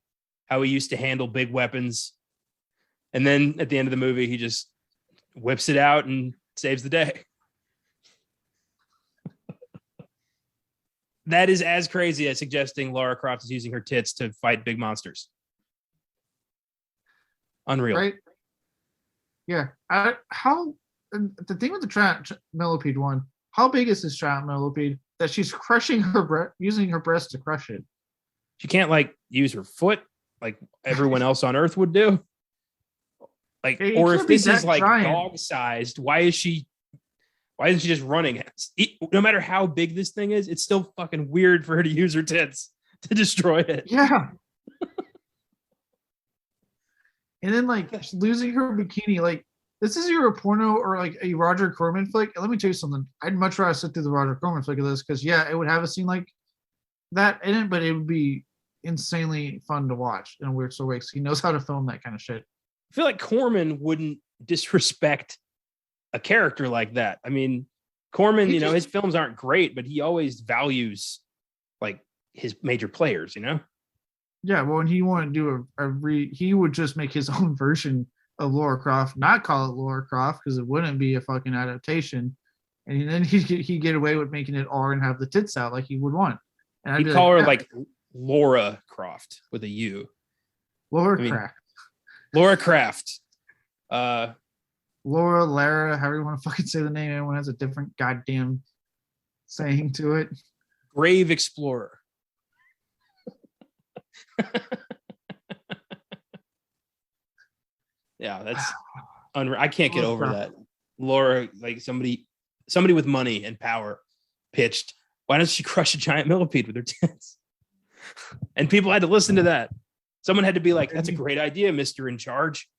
how he used to handle big weapons. And then at the end of the movie, he just whips it out and saves the day. That is as crazy as suggesting Lara Croft is using her tits to fight big monsters. Unreal. Right? Yeah. The thing with the giant millipede one, how big is this giant millipede that she's crushing using her breast to crush it? She can't like use her foot like everyone else on Earth would do. Like, or if this is like dog sized, why isn't she just running? No matter how big this thing is, it's still fucking weird for her to use her tits to destroy it. Yeah. And then like losing her bikini, like this is either a porno or like a Roger Corman flick. And let me tell you something. I'd much rather sit through the Roger Corman flick of this because it would have a scene like that in it, but it would be insanely fun to watch in a weird sort of way because he knows how to film that kind of shit. I feel like Corman wouldn't disrespect a character like that. I mean, Corman, his films aren't great, but he always values like his major players, Yeah, well, and he wanted to do he would just make his own version of Lara Croft, not call it Lara Croft because it wouldn't be a fucking adaptation, and then he'd get away with making it R and have the tits out like he would want. And He'd call her like Laura Croft with a U. Lara Croft. Laura, Lara, however you want to fucking say the name. Everyone has a different goddamn saying to it. Grave Explorer. Yeah, that's unreal. I can't get over that. Laura, like somebody with money and power pitched, why doesn't she crush a giant millipede with her tits? And people had to listen to that. Someone had to be like, that's a great idea, Mr. In Charge.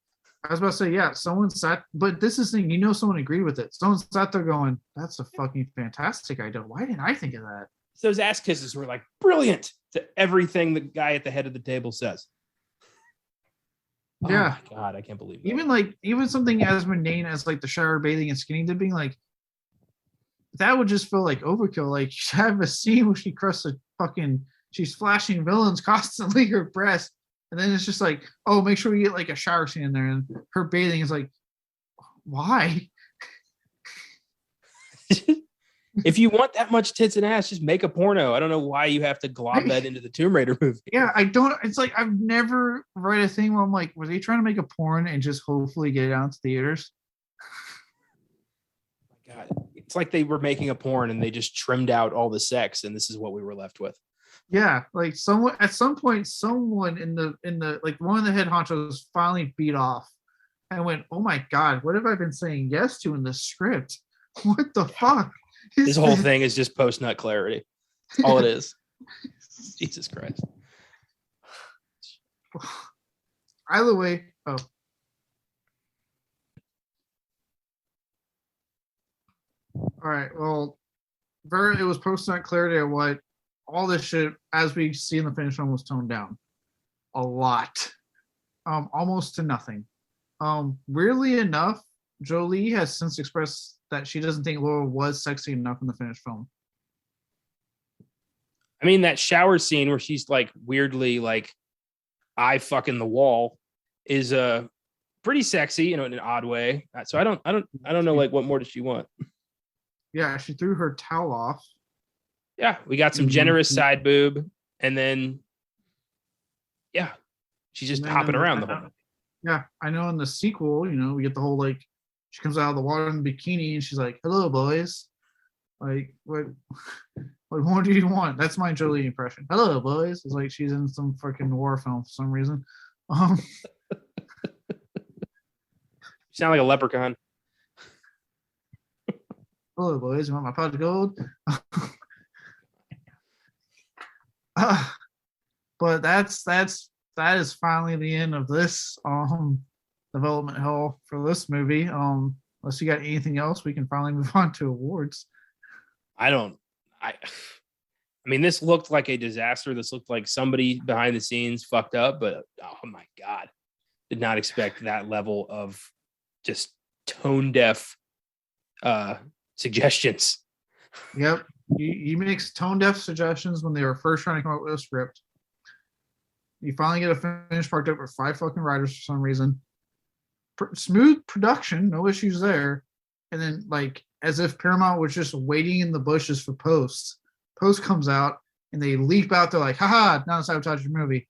I was about to say, yeah, someone sat, but this is the thing, someone agreed with it. Someone sat there going, that's a fucking fantastic idea. Why didn't I think of that? So those ass kisses were like brilliant to everything the guy at the head of the table says. Yeah. Oh my God, I can't believe that. Even something as mundane as like the shower bathing and skinny dipping, like that would just feel like overkill. Like you have a scene where she crushes she's flashing villains constantly her breast, and then it's just like, oh, make sure we get like a shower scene in there, and her bathing is like, why? If you want that much tits and ass, just make a porno. I don't know why you have to glob that into the Tomb Raider movie. Yeah, I don't. It's like I've never read a thing where I'm like, were they trying to make a porn and just hopefully get it out to theaters? Oh my God, it's like they were making a porn and they just trimmed out all the sex, and this is what we were left with. Yeah, like someone at some point, someone in the like one of the head honchos finally beat off. I went, oh my God, what have I been saying yes to in the script? What the fuck? This whole thing is just post-nut clarity. That's all it is. Jesus Christ. Either way, all right. Well, it was post-nut clarity of what all this shit, as we see in the finish film, was toned down a lot, almost to nothing. Weirdly enough, Jolie has since expressed that she doesn't think Laura was sexy enough in the finished film. I mean, that shower scene where she's like weirdly like eye fucking the wall is pretty sexy, in an odd way. So I don't know, like, what more does she want? Yeah, she threw her towel off. Yeah, we got some generous side boob, and then yeah, she's just hopping around the whole time. Yeah, I know in the sequel, we get the whole like she comes out of the water in the bikini and she's like, hello, boys. Like, what more do you want? That's my Jolie impression. Hello, boys. It's like she's in some freaking war film for some reason. You sound like a leprechaun. Hello, boys. You want my pot of gold? But that is finally the end of this development hell for this movie. Unless you got anything else, we can finally move on to awards. I mean, this looked like a disaster. This looked like somebody behind the scenes fucked up, but oh my God, did not expect that level of just tone deaf suggestions. Yep. He makes tone deaf suggestions when they were first trying to come up with a script. You finally get a finished part up with 5 fucking writers for some reason. Smooth production, no issues there. And then, like, as if Paramount was just waiting in the bushes for Post. Post comes out and they leap out. They're like, haha, now sabotage your movie.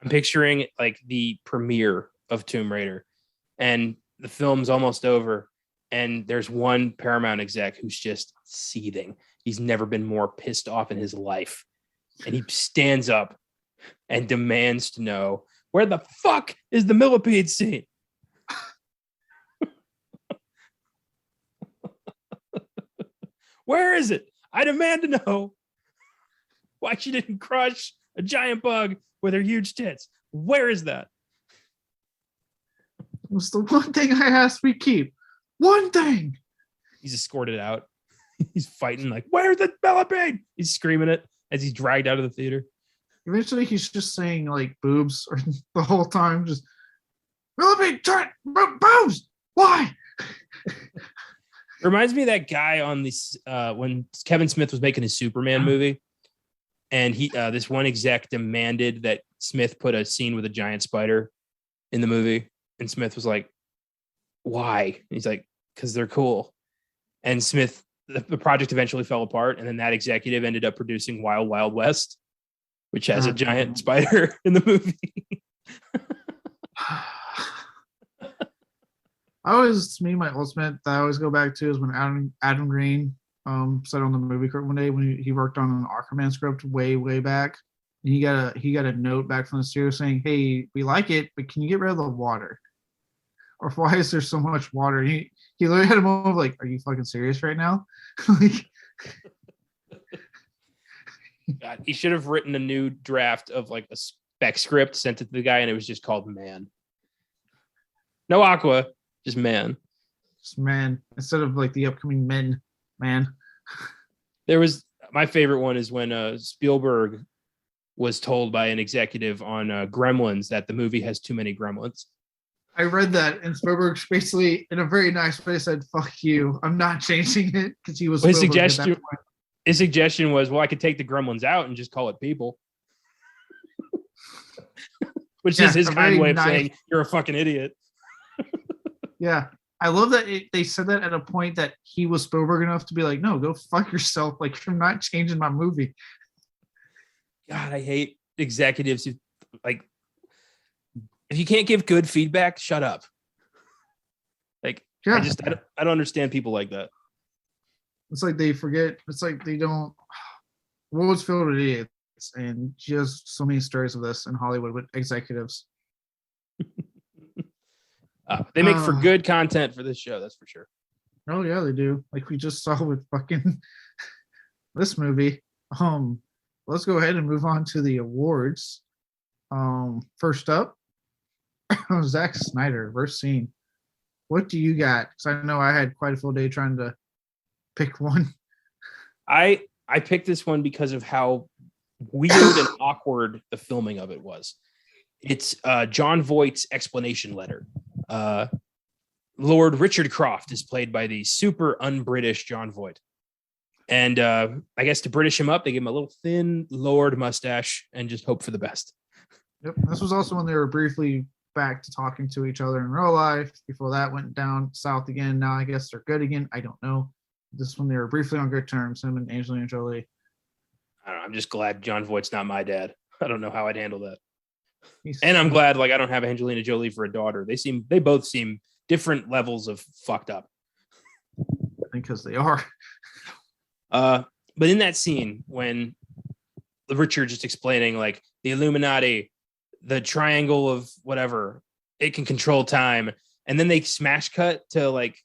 I'm picturing like the premiere of Tomb Raider, and the film's almost over, and there's one Paramount exec who's just seething. He's never been more pissed off in his life. And he stands up and demands to know, where the fuck is the millipede scene? Where is it? I demand to know why she didn't crush a giant bug with her huge tits. Where is that? It was the one thing I asked we keep. One thing. He's escorted out. He's fighting like, where's the millipede? He's screaming it as he's dragged out of the theater. Eventually, he's just saying like boobs the whole time. Just millipede, boobs. Why? Reminds me of that guy on this when Kevin Smith was making his Superman movie, and he this one exec demanded that Smith put a scene with a giant spider in the movie, And Smith was like, why? And he's like, because they're cool. And Smith, the project eventually fell apart. And then that executive ended up producing Wild Wild West, which has a giant spider in the movie. My ultimate that I always go back to is when Adam Green said on the movie court one day when he worked on an Aquaman script way back. And he got a note back from the studio saying, "Hey, we like it, but can you get rid of the water? Or why is there so much water?" And he literally had a moment of like, "Are you fucking serious right now?" Like, God, he should have written a new draft of like a spec script, sent it to the guy, and it was just called Man. No Aqua, just Man. just man, instead of like the upcoming Man. There was my favorite one is when Spielberg was told by an executive on Gremlins that the movie has too many gremlins. I read that, and Spielberg basically, in a very nice way, said, "Fuck you, I'm not changing it," because he was. Well, his suggestion was, well, I could take the gremlins out and just call it people. Which is his kind way of saying you're a fucking idiot. Yeah. I love that they said that at a point that he was Spielberg enough to be like, "No, go fuck yourself. Like, I'm not changing my movie." God, I hate executives who, like, if you can't give good feedback, shut up. Like, yeah. I don't understand people like that. It's like they forget. It's like they don't. World's filled with idiots, and just so many stories of this in Hollywood with executives. They make for good content for this show, that's for sure. Oh yeah, they do. Like we just saw with fucking this movie. Let's go ahead and move on to the awards. First up, Zack Snyder, worst scene. What do you got? Because I know I had quite a full day trying to pick one. I picked this one because of how weird and awkward the filming of it was. It's Jon Voight's explanation letter. Lord Richard Croft is played by the super un-British Jon Voight. And I guess to British him up, they give him a little thin Lord mustache and just hope for the best. Yep. This was also when they were briefly back to talking to each other in real life. Before that went down south again. Now I guess they're good again. I don't know. This one they were briefly on good terms, him and Angelina Jolie. I don't know, I'm just glad Jon Voight's not my dad. I don't know how I'd handle that. And I'm glad like I don't have Angelina Jolie for a daughter. They both seem different levels of fucked up. Because they are. But in that scene when Richard just explaining like the Illuminati, the triangle of whatever, it can control time, and then they smash cut to like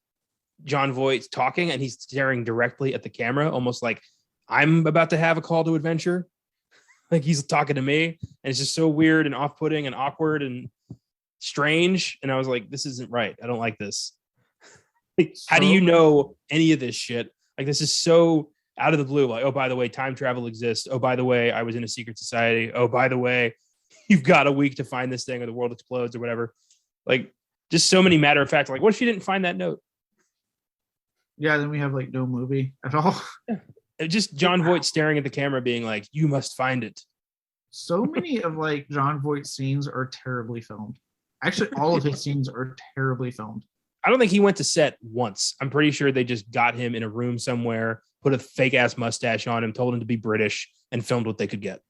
Jon Voight talking, and he's staring directly at the camera, almost like I'm about to have a call to adventure. Like he's talking to me, and it's just so weird and off-putting and awkward and strange. And I was like, this isn't right. I don't like this. Like, how do you know any of this shit? Like, this is so out of the blue. Like, oh, by the way, time travel exists. Oh, by the way, I was in a secret society. Oh, by the way, you've got a week to find this thing or the world explodes or whatever. Like, just so many matter of fact. Like, what if you didn't find that note? Yeah, then we have like no movie at all. Yeah. Just Jon Voight staring at the camera being like, you must find it. So many of like Jon Voight's scenes are terribly filmed. Actually, all of his scenes are terribly filmed. I don't think he went to set once. I'm pretty sure they just got him in a room somewhere, put a fake ass mustache on him, told him to be British, and filmed what they could get.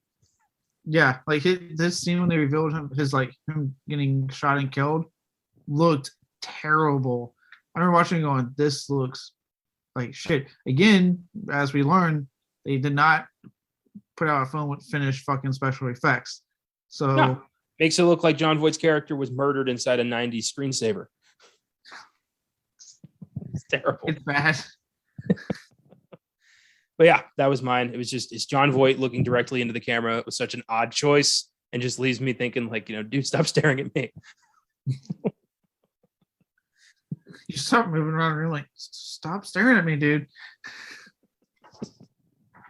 Yeah, like this scene when they revealed him getting shot and killed looked terrible. I remember watching it going, this looks like shit. Again, as we learned, they did not put out a film with finished fucking special effects. So no. Makes it look like Jon Voight's character was murdered inside a 90s screensaver. It's terrible. It's bad. But yeah, that was mine. It's Jon Voight looking directly into the camera. It was such an odd choice and just leaves me thinking like, dude, stop staring at me. You stop moving around and you're like, stop staring at me, dude.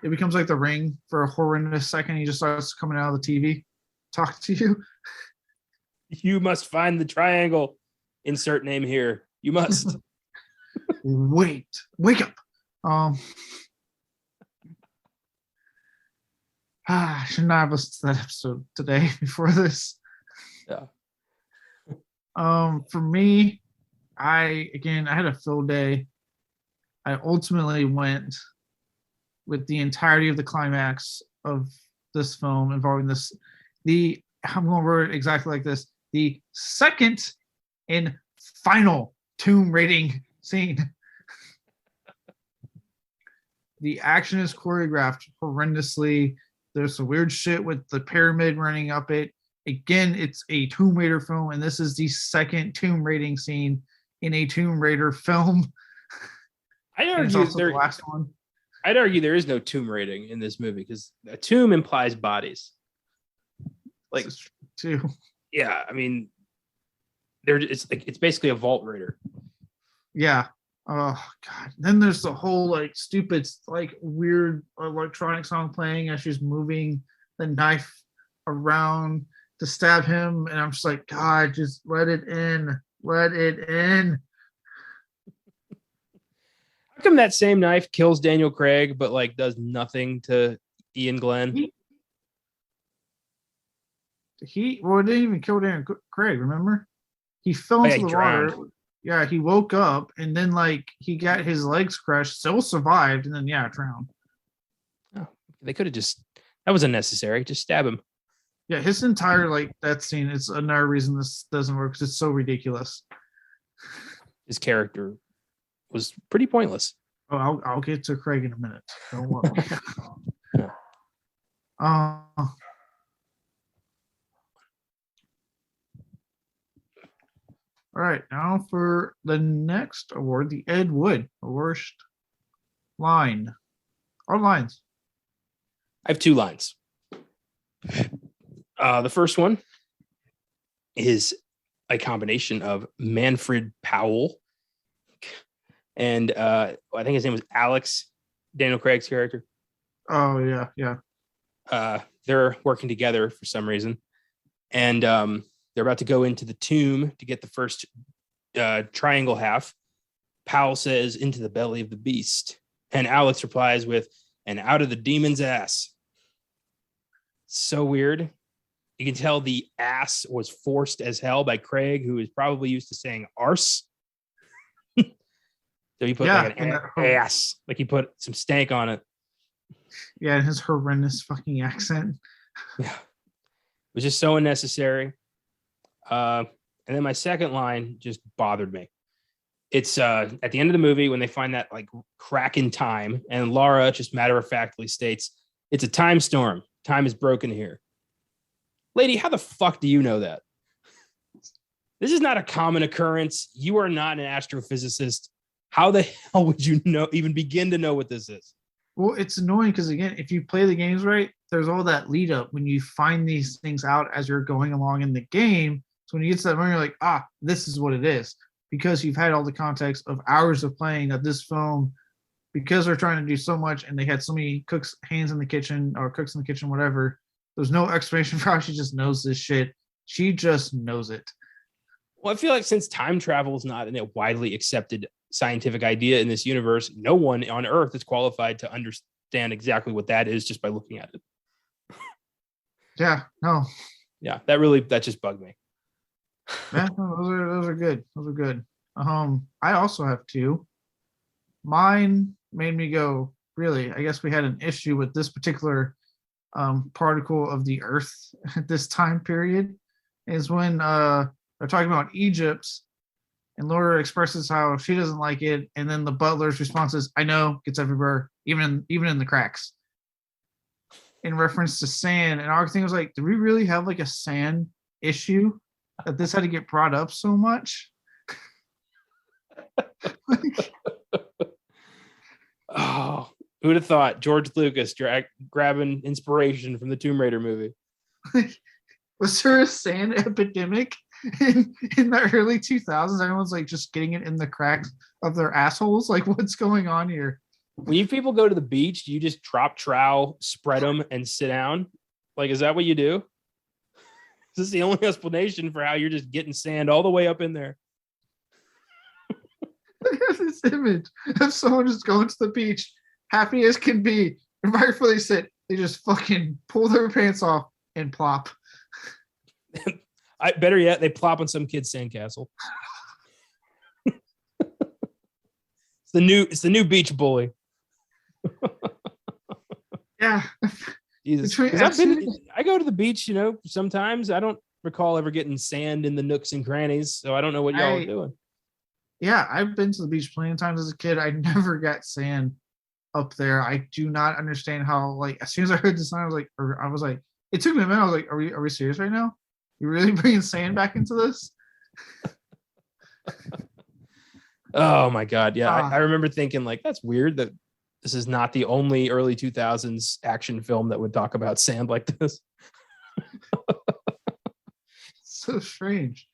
It becomes like the Ring for a horrendous second. He just starts coming out of the TV, talk to you. You must find the triangle. Insert name here. You must. Wake up. I should not have listened to that episode today before this. Yeah. For me, I had a field day. I ultimately went with the entirety of the climax of this film involving I'm going to word it exactly like this: the second and final tomb raiding scene. The action is choreographed horrendously. There's some weird shit with the pyramid running up it. Again, it's a Tomb Raider film, and this is the second tomb raiding scene in a Tomb Raider film. I'd And it's argue also the last one. I'd argue there is no tomb raiding in this movie because a tomb implies bodies. Like, too. Yeah, I mean, it's basically a vault raider. Yeah. Oh god. Then there's the whole like stupid like weird electronic song playing as she's moving the knife around to stab him, and I'm just like, God, just let it in. Let it in. How come that same knife kills Daniel Craig, but like does nothing to Ian Glenn? He it didn't even kill Daniel Craig, remember? He fell into the water. Yeah, he woke up and then like he got his legs crushed, still survived, and then drowned. Oh, they could have that was unnecessary. Just stab him. Yeah, his entire like that scene is another reason this doesn't work because it's so ridiculous. His character was pretty pointless. Oh, I'll get to Craig in a minute. Don't worry. Yeah. All right, now for the next award, the Ed Wood, the worst line. Or lines. I have two lines. The first one is a combination of Manfred Powell and I think his name was Alex, Daniel Craig's character. Oh yeah. They're working together for some reason, and they're about to go into the tomb to get the first triangle half. Powell says, "Into the belly of the beast," and Alex replies with, "And out of the demon's ass." So weird. You can tell the ass was forced as hell by Craig, who is probably used to saying arse. So he put like an ass, like he put some stank on it. Yeah, his horrendous fucking accent. Yeah. It was just so unnecessary. And then my second line just bothered me. It's at the end of the movie when they find that like crack in time, and Lara just matter-of-factly states, "It's a time storm. Time is broken here." Lady, how the fuck do you know that? This is not a common occurrence. You are not an astrophysicist. How the hell would you know, even begin to know what this is? Well, it's annoying because again, if you play the games right, there's all that lead up when you find these things out as you're going along in the game. So when you get to that moment, you're like, this is what it is. Because you've had all the context of hours of playing that this film, because they're trying to do so much and they had so many cooks' hands in the kitchen or cooks in the kitchen, whatever, there's no explanation for how she just knows this shit. She just knows it. Well, I feel like since time travel is not a widely accepted scientific idea in this universe, no one on Earth is qualified to understand exactly what that is just by looking at it. Yeah, no. Yeah, that just bugged me. Yeah, those are good. Those are good. I also have two. Mine made me go, really? I guess we had an issue with this particular particle of the Earth at this time period. Is when they're talking about Egypt, and Laura expresses how she doesn't like it, and then the butler's response is, "I know, gets everywhere, even in the cracks." In reference to sand, and our thing was like, do we really have like a sand issue that this had to get brought up so much? Oh, who'd have thought George Lucas grabbing inspiration from the Tomb Raider movie? Was there a sand epidemic in the early 2000s? Everyone's like just getting it in the cracks of their assholes. Like, what's going on here? When you people go to the beach, do you just drop trowel, spread them, and sit down? Like, is that what you do? Is this the only explanation for how you're just getting sand all the way up in there? There's this image of someone just going to the beach, happy as can be, and rightfully sit. They just fucking pull their pants off and plop. Better yet, they plop on some kid's sandcastle. It's the new beach bully. Yeah. Jesus. 'Cause I go to the beach, sometimes. I don't recall ever getting sand in the nooks and crannies, so I don't know what y'all are doing. Yeah, I've been to the beach plenty of times as a kid. I never got sand up there. I do not understand how, like, as soon as I heard the sound, I was like, it took me a minute. I was like, are we serious right now? You really bringing sand back into this? Oh my God. Yeah. I remember thinking, like, that's weird that this is not the only early 2000s action film that would talk about sand like this. So strange.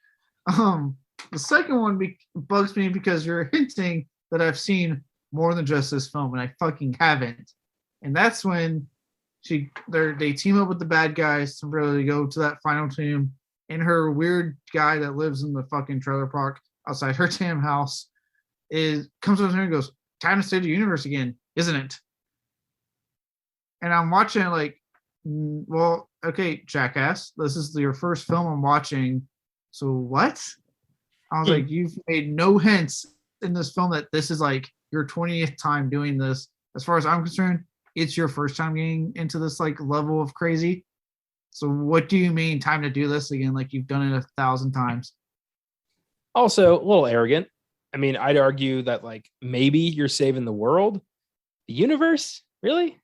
The second one bugs me because you're hinting that I've seen more than just this film, and I fucking haven't. And that's when they team up with the bad guys to really go to that final team, and her weird guy that lives in the fucking trailer park outside her damn house comes over to her and goes, "Time to save the universe again, isn't it?" And I'm watching it like, well, okay, jackass, this is your first film I'm watching. So what? I was like, you've made no hints in this film that this is like your 20th time doing this. As far as I'm concerned, it's your first time getting into this like level of crazy. So what do you mean time to do this again? Like you've done it 1,000 times. Also, a little arrogant. I mean, I'd argue that like maybe you're saving the world, the universe, really?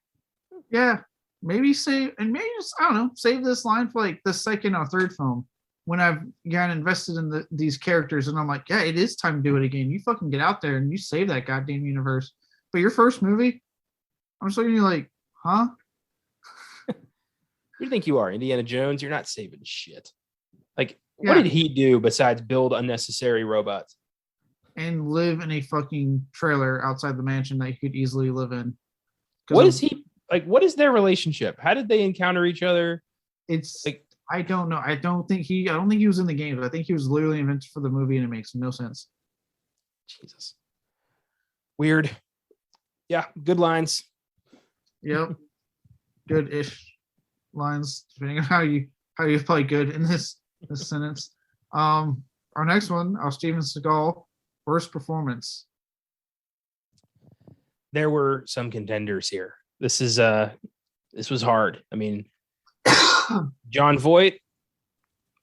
Yeah, maybe save this line for like the second or third film when I've gotten invested in these characters, and I'm like, yeah, it is time to do it again. You fucking get out there and you save that goddamn universe. But your first movie, I'm just looking at you like, huh? Who do you think you are, Indiana Jones? You're not saving shit. Like, what did he do besides build unnecessary robots? And live in a fucking trailer outside the mansion that he could easily live in. What is he like? What is their relationship? How did they encounter each other? It's like, I don't know. I don't think he was in the game. I think he was literally invented for the movie, and it makes no sense. Jesus. Weird. Yeah, good lines. Yep. Good-ish lines, depending on how you play good in this sentence. Our next one, Steven Seagal, worst performance. There were some contenders here. This was hard. I mean, Jon Voight,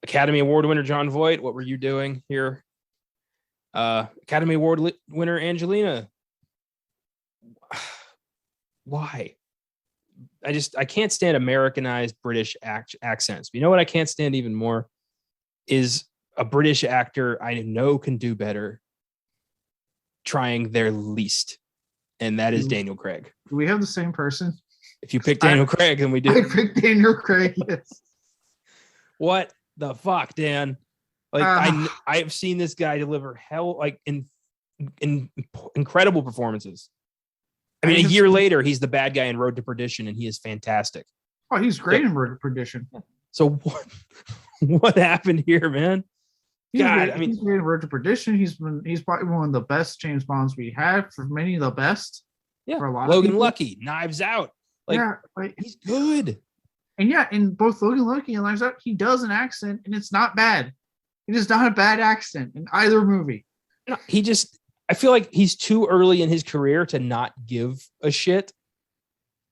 Academy Award winner Jon Voight, what were you doing here? Academy Award winner Angelina. Why? I can't stand Americanized British accents. You know what I can't stand even more is a British actor I know can do better trying their least, and that is Daniel Craig. Do we have the same person? If you pick Daniel Craig, then we do. I picked Daniel Craig, yes. What the fuck, Dan? Like, I've seen this guy deliver hell, like in incredible performances. I mean, a year later, he's the bad guy in Road to Perdition, and he is fantastic. Oh, he's great in Road to Perdition. So what happened here, man? He's great in Road to Perdition. He's probably one of the best James Bonds we have, for many of the best. Yeah, for a lot Logan of Lucky, Knives Out. Like, he's good. And yeah, in both Logan Lucky and Knives Out, he does an accent, and it's not bad. It is not a bad accent in either movie. No, I feel like he's too early in his career to not give a shit,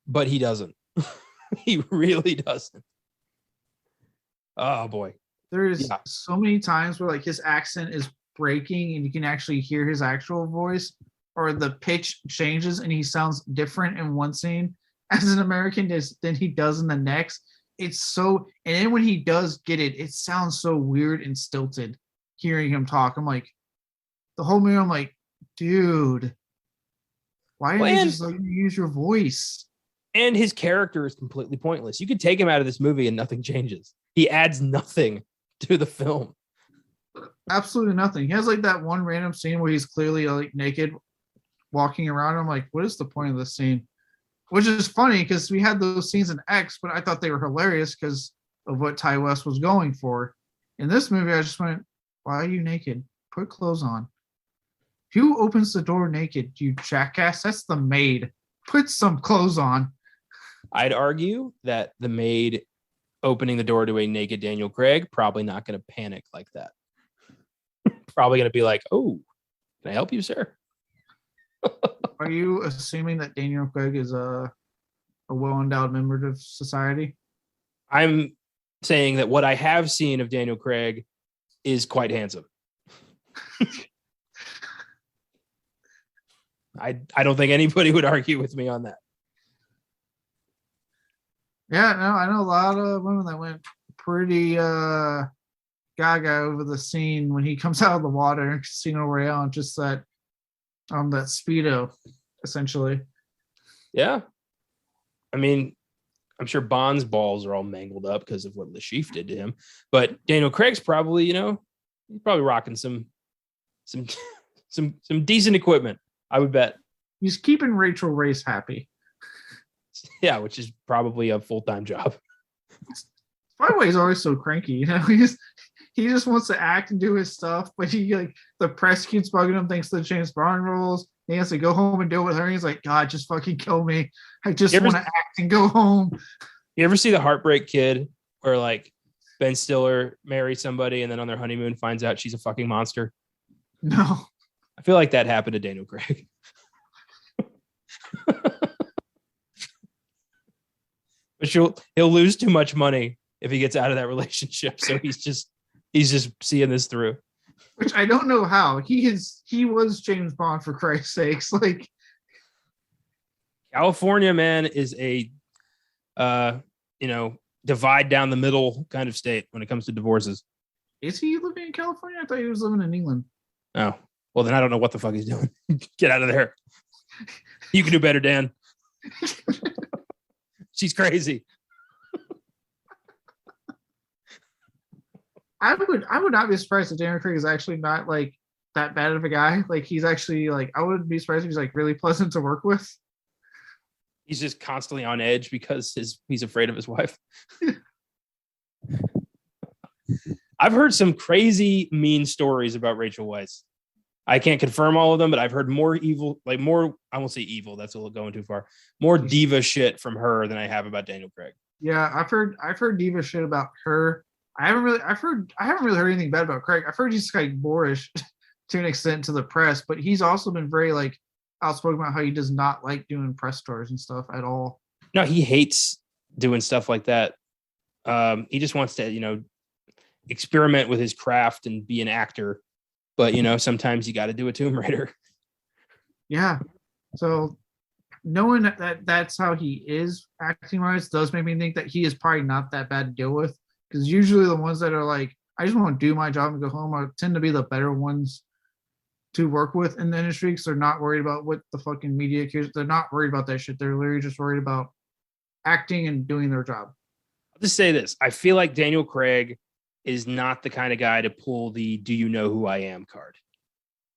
but he doesn't. He really doesn't. Oh boy. There's so many times where like his accent is breaking and you can actually hear his actual voice, or the pitch changes and he sounds different in one scene as an American than he does in the next. It's so, and then when he does get it, it sounds so weird and stilted hearing him talk. I'm like, the whole movie, I'm like, dude, why didn't you just like use your voice? And his character is completely pointless. You could take him out of this movie and nothing changes. He adds nothing to the film. Absolutely nothing. He has like that one random scene where he's clearly like naked walking around. I'm like, what is the point of this scene? Which is funny because we had those scenes in X, but I thought they were hilarious because of what Ty West was going for. In this movie, I just went, why are you naked? Put clothes on. Who opens the door naked, you jackass? That's the maid. Put some clothes on. I'd argue that the maid opening the door to a naked Daniel Craig, probably not going to panic like that. Probably going to be like, oh, can I help you, sir? Are you assuming that Daniel Craig is a well-endowed member of society? I'm saying that what I have seen of Daniel Craig is quite handsome. I don't think anybody would argue with me on that. Yeah, no, I know a lot of women that went pretty gaga over the scene when he comes out of the water in Casino Royale and just that Speedo, essentially. Yeah. I mean, I'm sure Bond's balls are all mangled up because of what Lashif did to him. But Daniel Craig's probably, he's probably rocking some decent equipment, I would bet. He's keeping Rachel Race happy. Yeah, which is probably a full-time job. By the way, he's always so cranky. He just wants to act and do his stuff, but the press keeps bugging him thanks to the James Bond rules. He has to go home and deal with her. He's like, God, just fucking kill me. I just want to act and go home. You ever see The Heartbreak Kid, where like Ben Stiller marries somebody and then on their honeymoon finds out she's a fucking monster? No. I feel like that happened to Daniel Craig. But he'll lose too much money if he gets out of that relationship. So he's just seeing this through. Which I don't know how. He was James Bond, for Christ's sakes. Like, California, man, is a divide down the middle kind of state when it comes to divorces. Is he living in California? I thought he was living in England. Oh, well, then I don't know what the fuck he's doing. Get out of there. You can do better, Dan. She's crazy. I would not be surprised if Daniel Craig is actually not like that bad of a guy. Like, he's actually like, I wouldn't be surprised if he's like really pleasant to work with. He's just constantly on edge because he's afraid of his wife. I've heard some crazy mean stories about Rachel Weisz. I can't confirm all of them, but I've heard more evil, I won't say evil, that's a little going too far. More diva shit from her than I have about Daniel Craig. Yeah, I've heard diva shit about her. I haven't really heard anything bad about Craig. I've heard he's like boorish to an extent to the press, but he's also been very like outspoken about how he does not like doing press tours and stuff at all. No, he hates doing stuff like that. He just wants to, experiment with his craft and be an actor. But, sometimes you got to do a Tomb Raider. Yeah. So knowing that that's how he is acting wise does make me think that he is probably not that bad to deal with. Because usually the ones that are like, I just want to do my job and go home tend to be the better ones to work with in the industry because they're not worried about what the fucking media cares. They're not worried about that shit. They're literally just worried about acting and doing their job. I'll just say this. I feel like Daniel Craig is not the kind of guy to pull the "do you know who I am" card.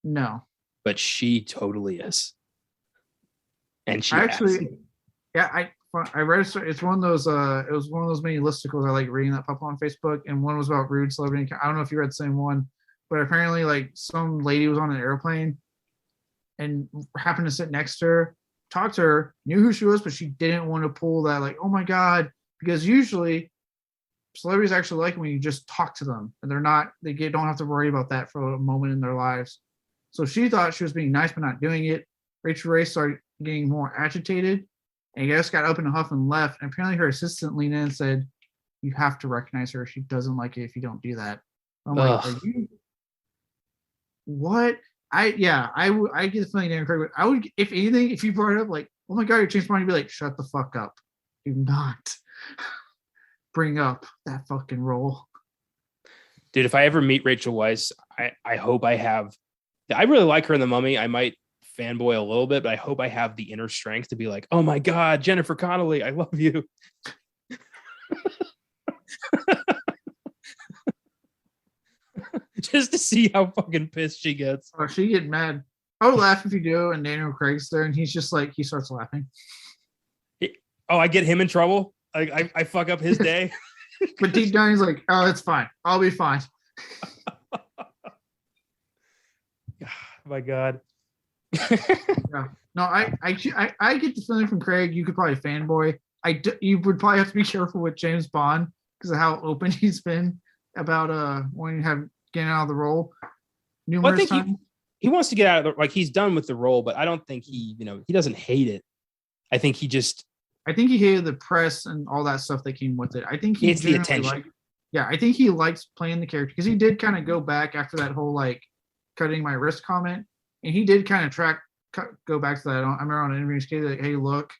No. But she totally is. And she I read it's one of those it was one of those many listicles I like reading that pop on Facebook, and one was about rude celebrity. I don't know if you read the same one, but apparently like some lady was on an airplane and happened to sit next to her, talked to her, knew who she was, but she didn't want to pull that like, oh my God, because usually celebrities actually like when you just talk to them and don't have to worry about that for a moment in their lives. So she thought she was being nice but not doing it. Rachel Ray started getting more agitated and I guess got up in a huff and left. And apparently her assistant leaned in and said, "You have to recognize her. She doesn't like it if you don't do that." I'm like, are you what? I get the feeling Daniel Craig. I would, if anything, if you brought it up like, "Oh my God, you're James Bond," you'd be like, "Shut the fuck up. Do not bring up that fucking role." Dude, if I ever meet Rachel Weisz, I hope I have. I really like her in The Mummy. I might fanboy a little bit, but I hope I have the inner strength to be like, "Oh my God, Jennifer Connelly, I love you." Just to see how fucking pissed she gets. Oh, she get mad. I would laugh if you do, and Daniel Craig's there, and he's just like, he starts laughing. I get him in trouble. I fuck up his day. But deep down, he's like, "Oh, it's fine. I'll be fine." My God. Yeah. No, I get the feeling from Craig, you could probably fanboy. You would probably have to be careful with James Bond because of how open he's been about wanting to have getting out of the role Well, I numerous think times. he wants to get out of the, like, he's done with the role, but I don't think he doesn't hate it. I think he just I think he hated the press and all that stuff that came with it. I think he hates the generally attention. liked, yeah, I think he likes playing the character because he did kind of go back after that whole like cutting my wrist comment, and he did kind of go back to that. I remember on an interview, he like, "Hey, look,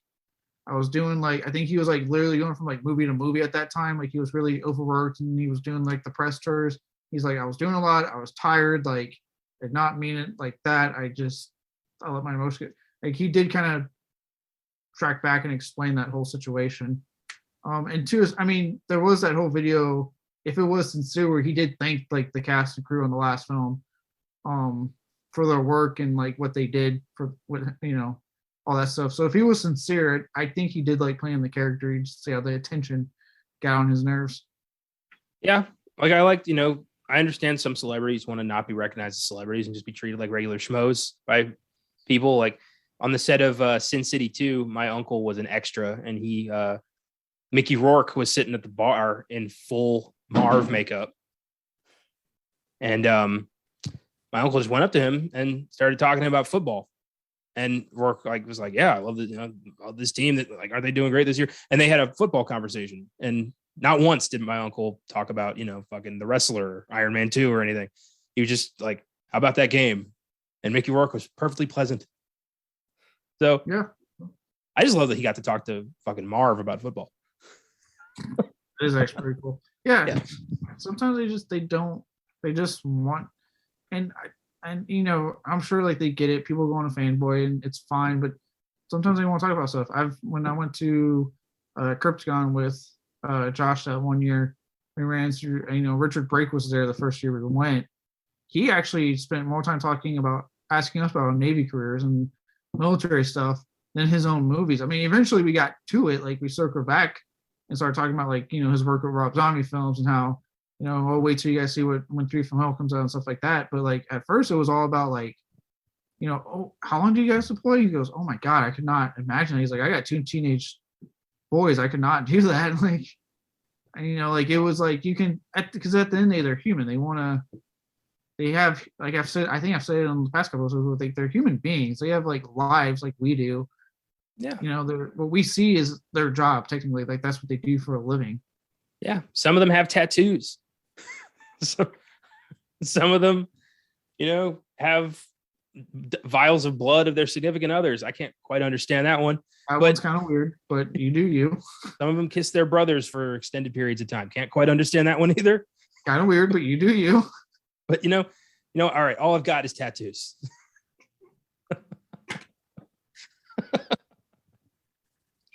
I was doing like I think he was like literally going from like movie to movie at that time. Like he was really overworked and he was doing like the press tours. He's like, I was doing a lot. I was tired. Like, did not mean it like that. I let my emotions get like he did kind of track back and explain that whole situation. And two is, I mean, there was that whole video. If it was sincere, where he did thank like the cast and crew on the last film, for their work and like what they did for what all that stuff. So if he was sincere, I think he did like playing the character. You just see how the attention got on his nerves. Yeah, like I liked, I understand some celebrities want to not be recognized as celebrities and just be treated like regular schmoes by people. Like on the set of Sin City 2, my uncle was an extra, and Mickey Rourke was sitting at the bar in full Marv makeup, and my uncle just went up to him and started talking about football. And Rourke was like, "Yeah, I love this team. That like, are they doing great this year?" And they had a football conversation. And not once did my uncle talk about fucking The Wrestler, Iron Man 2, or anything. He was just like, "How about that game?" And Mickey Rourke was perfectly pleasant. So yeah, I just love that he got to talk to fucking Marv about football. It is actually pretty cool. Yeah. Yeah. Sometimes they just want, and I'm sure like they get it. People go on a fanboy and it's fine, but sometimes they want to talk about stuff. When I went to Crypticon with Josh that one year, we ran through, Richard Brake was there the first year we went. He actually spent more time asking us about our Navy careers and military stuff than his own movies. I mean, eventually we got to it, like we circled back and started talking about like, his work with Rob Zombie films and how, I'll wait till you guys see when 3 from Hell comes out and stuff like that. But like at first it was all about like, oh, how long do you guys deploy? He goes, oh my God, I could not imagine. He's like, I got 2 teenage boys. I could not do that. Like, and, like it was like you can, because at the end they're human. They have, like I think I've said it on the past couple of like they're human beings. They have like lives like we do. Yeah. What we see is their job technically. Like that's what they do for a living. Yeah. Some of them have tattoos. So, some of them, have vials of blood of their significant others. I can't quite understand that one. That one's kind of weird, but you do you. Some of them kiss their brothers for extended periods of time. Can't quite understand that one either. Kind of weird, but you do you. But all right, all I've got is tattoos.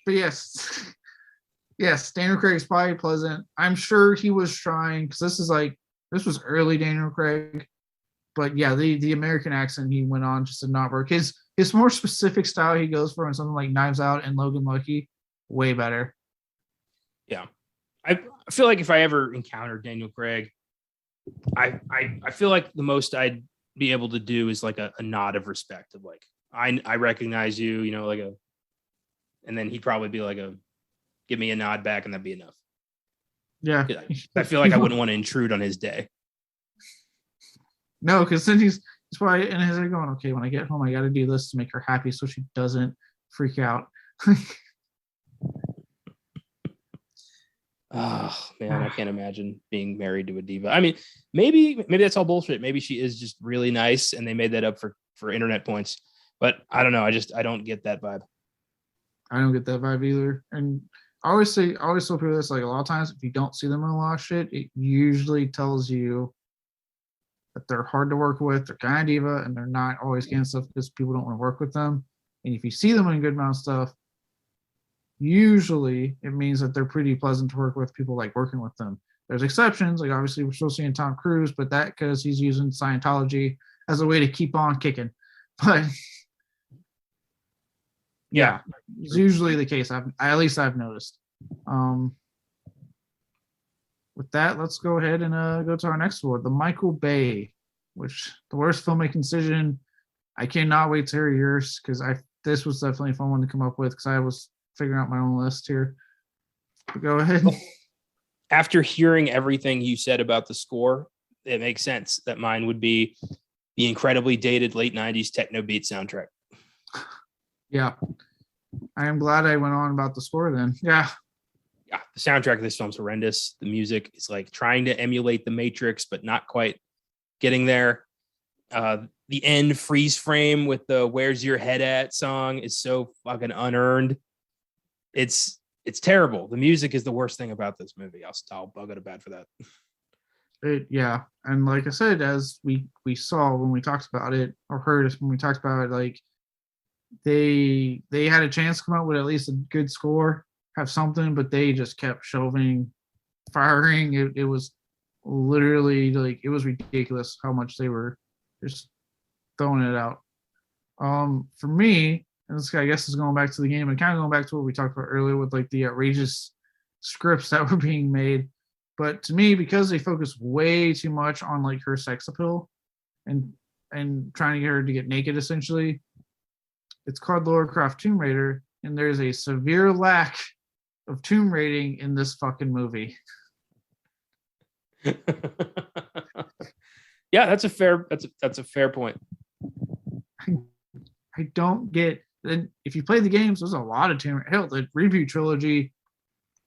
But yes, Daniel Craig's probably pleasant. I'm sure he was trying, because this was early Daniel Craig. But yeah, the American accent he went on just did not work. His more specific style he goes for in something like Knives Out and Logan Lucky, way better. Yeah. I feel like if I ever encountered Daniel Craig, I feel like the most I'd be able to do is like a nod of respect of like, I recognize you, and then he'd probably be like give me a nod back and that'd be enough. Yeah. I feel like I wouldn't want to intrude on his day. No, because then he's probably in his head going, okay, when I get home, I got to do this to make her happy so she doesn't freak out. Oh man, I can't imagine being married to a diva. I mean, maybe that's all bullshit. Maybe she is just really nice and they made that up for internet points. But I don't know. I don't get that vibe. I don't get that vibe either. And I always tell people this, like a lot of times if you don't see them in a lot of shit, it usually tells you that they're hard to work with, they're kind of diva, and they're not always getting stuff because people don't want to work with them. And if you see them in a good amount of stuff, usually it means that they're pretty pleasant to work with. People like working with them. There's exceptions, like obviously we're still seeing Tom Cruise, but that because he's using Scientology as a way to keep on kicking. But yeah, it's usually the case. At least I've noticed. With that, let's go ahead and go to our next award, the Michael Bay, which the worst filmmaking decision. I cannot wait to hear yours because this was definitely a fun one to come up with because I was figuring out my own list here. But go ahead. after hearing everything you said about the score, it makes sense that mine would be the incredibly dated late 90s techno beat soundtrack. Yeah. I am glad I went on about the score then. Yeah. Yeah, the soundtrack of this film's horrendous. The music is like trying to emulate the Matrix, but not quite getting there. The end freeze frame with the "Where's Your Head At" song is so fucking unearned. It's terrible. The music is the worst thing about this movie. I'll bug it bad for that. Yeah, and like I said, as we saw when we talked about it, or heard when we talked about it, like they had a chance to come out with at least a good score, have something, but they just kept firing. It was literally like, it was ridiculous how much they were just throwing it out. For me, and this, I guess, is going back to the game and kind of going back to what we talked about earlier with like the outrageous scripts that were being made. But to me, because they focus way too much on like her sex appeal and trying to get her to get naked, essentially, it's called Lara Croft Tomb Raider, and there's a severe lack of tomb raiding in this fucking movie. Yeah, that's a fair point. I don't get. Then if you play the games, there's a lot of tomb. Hell, the reboot trilogy,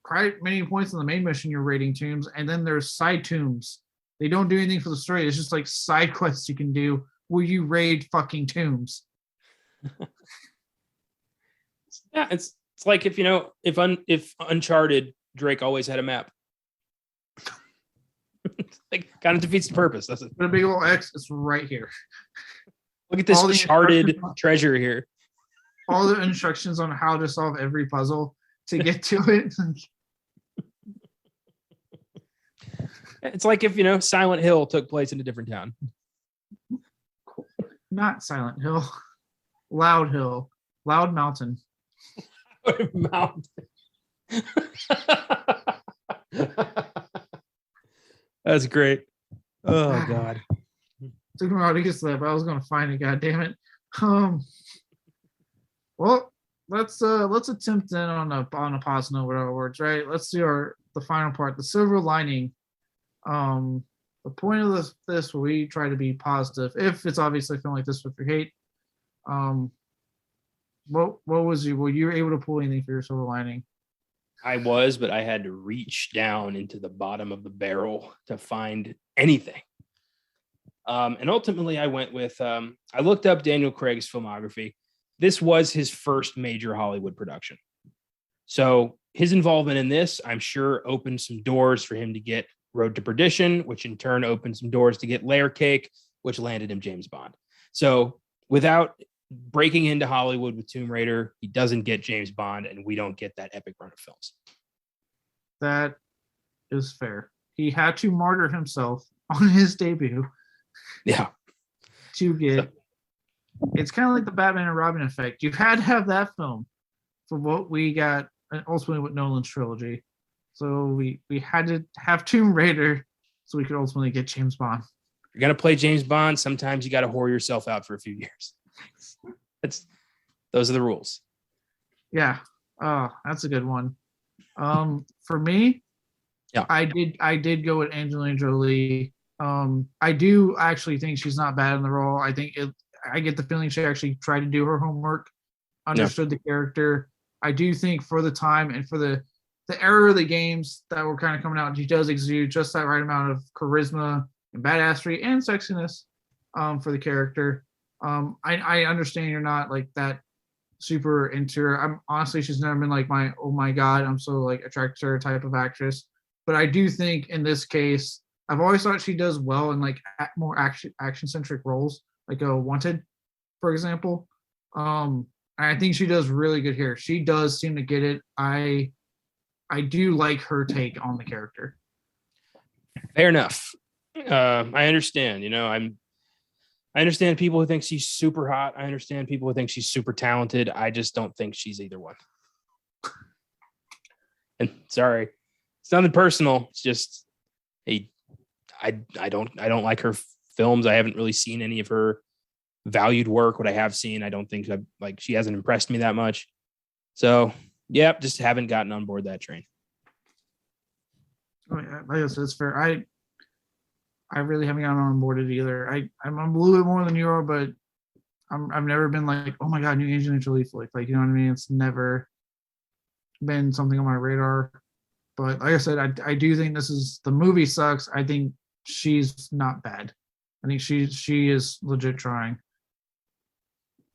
quite many points in the main mission you're raiding tombs, and then there's side tombs. They don't do anything for the story. It's just like side quests you can do where you raid fucking tombs. Yeah, it's like if Uncharted, Drake always had a map. Like, kind of defeats the purpose. That's it. Put a big old X. It's right here. Look at this charted treasure here. All the instructions on how to solve every puzzle to get to it. It's like if Silent Hill took place in a different town. Not Silent Hill. Loud Hill. Loud Mountain. Mountain. That's great. Oh God. Took me a while to get to that, but I was gonna find it, god damn it. Well, let's attempt then on a positive note with our words, right? Let's do the final part, the silver lining. The point of this where we try to be positive, if it's obviously a film like this with your hate. What was were you able to pull anything for your silver lining? I was, but I had to reach down into the bottom of the barrel to find anything. And ultimately I went with, I looked up Daniel Craig's filmography. This was his first major Hollywood production. So his involvement in this, I'm sure, opened some doors for him to get Road to Perdition, which in turn opened some doors to get Layer Cake, which landed him James Bond. So without breaking into Hollywood with Tomb Raider, he doesn't get James Bond, and we don't get that epic run of films. That is fair. He had to martyr himself on his debut. Yeah. To get, it's kind of like the Batman and Robin effect. You had to have that film for what we got, and ultimately with Nolan's trilogy. So we had to have Tomb Raider so we could ultimately get James Bond. You're gonna play James Bond. Sometimes you got to whore yourself out for a few years. Those are the rules. Yeah. Oh, that's a good one. For me, yeah, I did go with Angelina Jolie. I do actually think she's not bad in the role. I get the feeling she actually tried to do her homework, understood the character. I do think for the time and for the era of the games that were kind of coming out, she does exude just that right amount of charisma and badassery and sexiness for the character. I understand you're not like that super into her. I'm honestly, she's never been like my, oh my God, I'm so like attracted to her type of actress. But I do think in this case, I've always thought she does well in like more action centric roles, like a Wanted, for example. I think she does really good here. She does seem to get it. I do like her take on the character. Fair enough. I understand. I understand people who think she's super hot. I understand people who think she's super talented. I just don't think she's either one. And sorry, it's nothing personal. It's just, hey, I don't like her films. I haven't really seen any of her valued work. What I have seen, I don't think she hasn't impressed me that much. So, just haven't gotten on board that train. Like I said, it's fair. I really haven't gotten on board it either. I'm a little bit more than you are, but I've never been like, oh my god, new Angelina Jolie flick. Like, you know what I mean? It's never been something on my radar. But like I said, I do think the movie sucks. I think she's not bad. I think she is legit trying.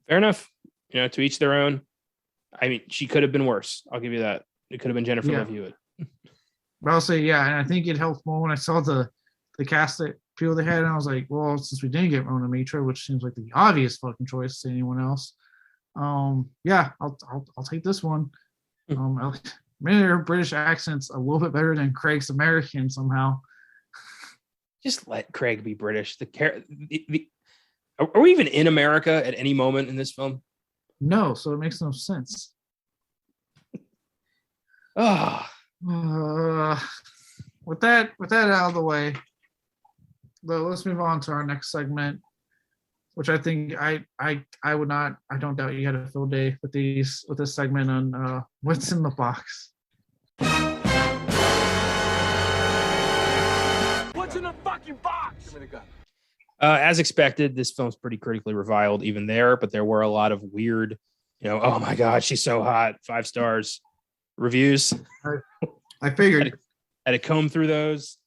Fair enough. To each their own. I mean, she could have been worse. I'll give you that. It could have been Jennifer Love Hewitt. But I'll say, yeah, and I think it helped more when I saw the cast that people they had, and I was like, well, since we didn't get Rona Mitra, which seems like the obvious fucking choice to anyone else, yeah, I'll take this one. Maybe their British accent's a little bit better than Craig's American somehow. Just let Craig be British. Are we even in America at any moment in this film? No, so it makes no sense. With that out of the way, let's move on to our next segment, which I think I don't doubt you had a field day with this segment on what's in the box. What's in the fucking box? Give me the gun. As expected, this film's pretty critically reviled even there, but there were a lot of weird, oh my God, she's so hot, 5 stars reviews. I figured. Had to comb through those,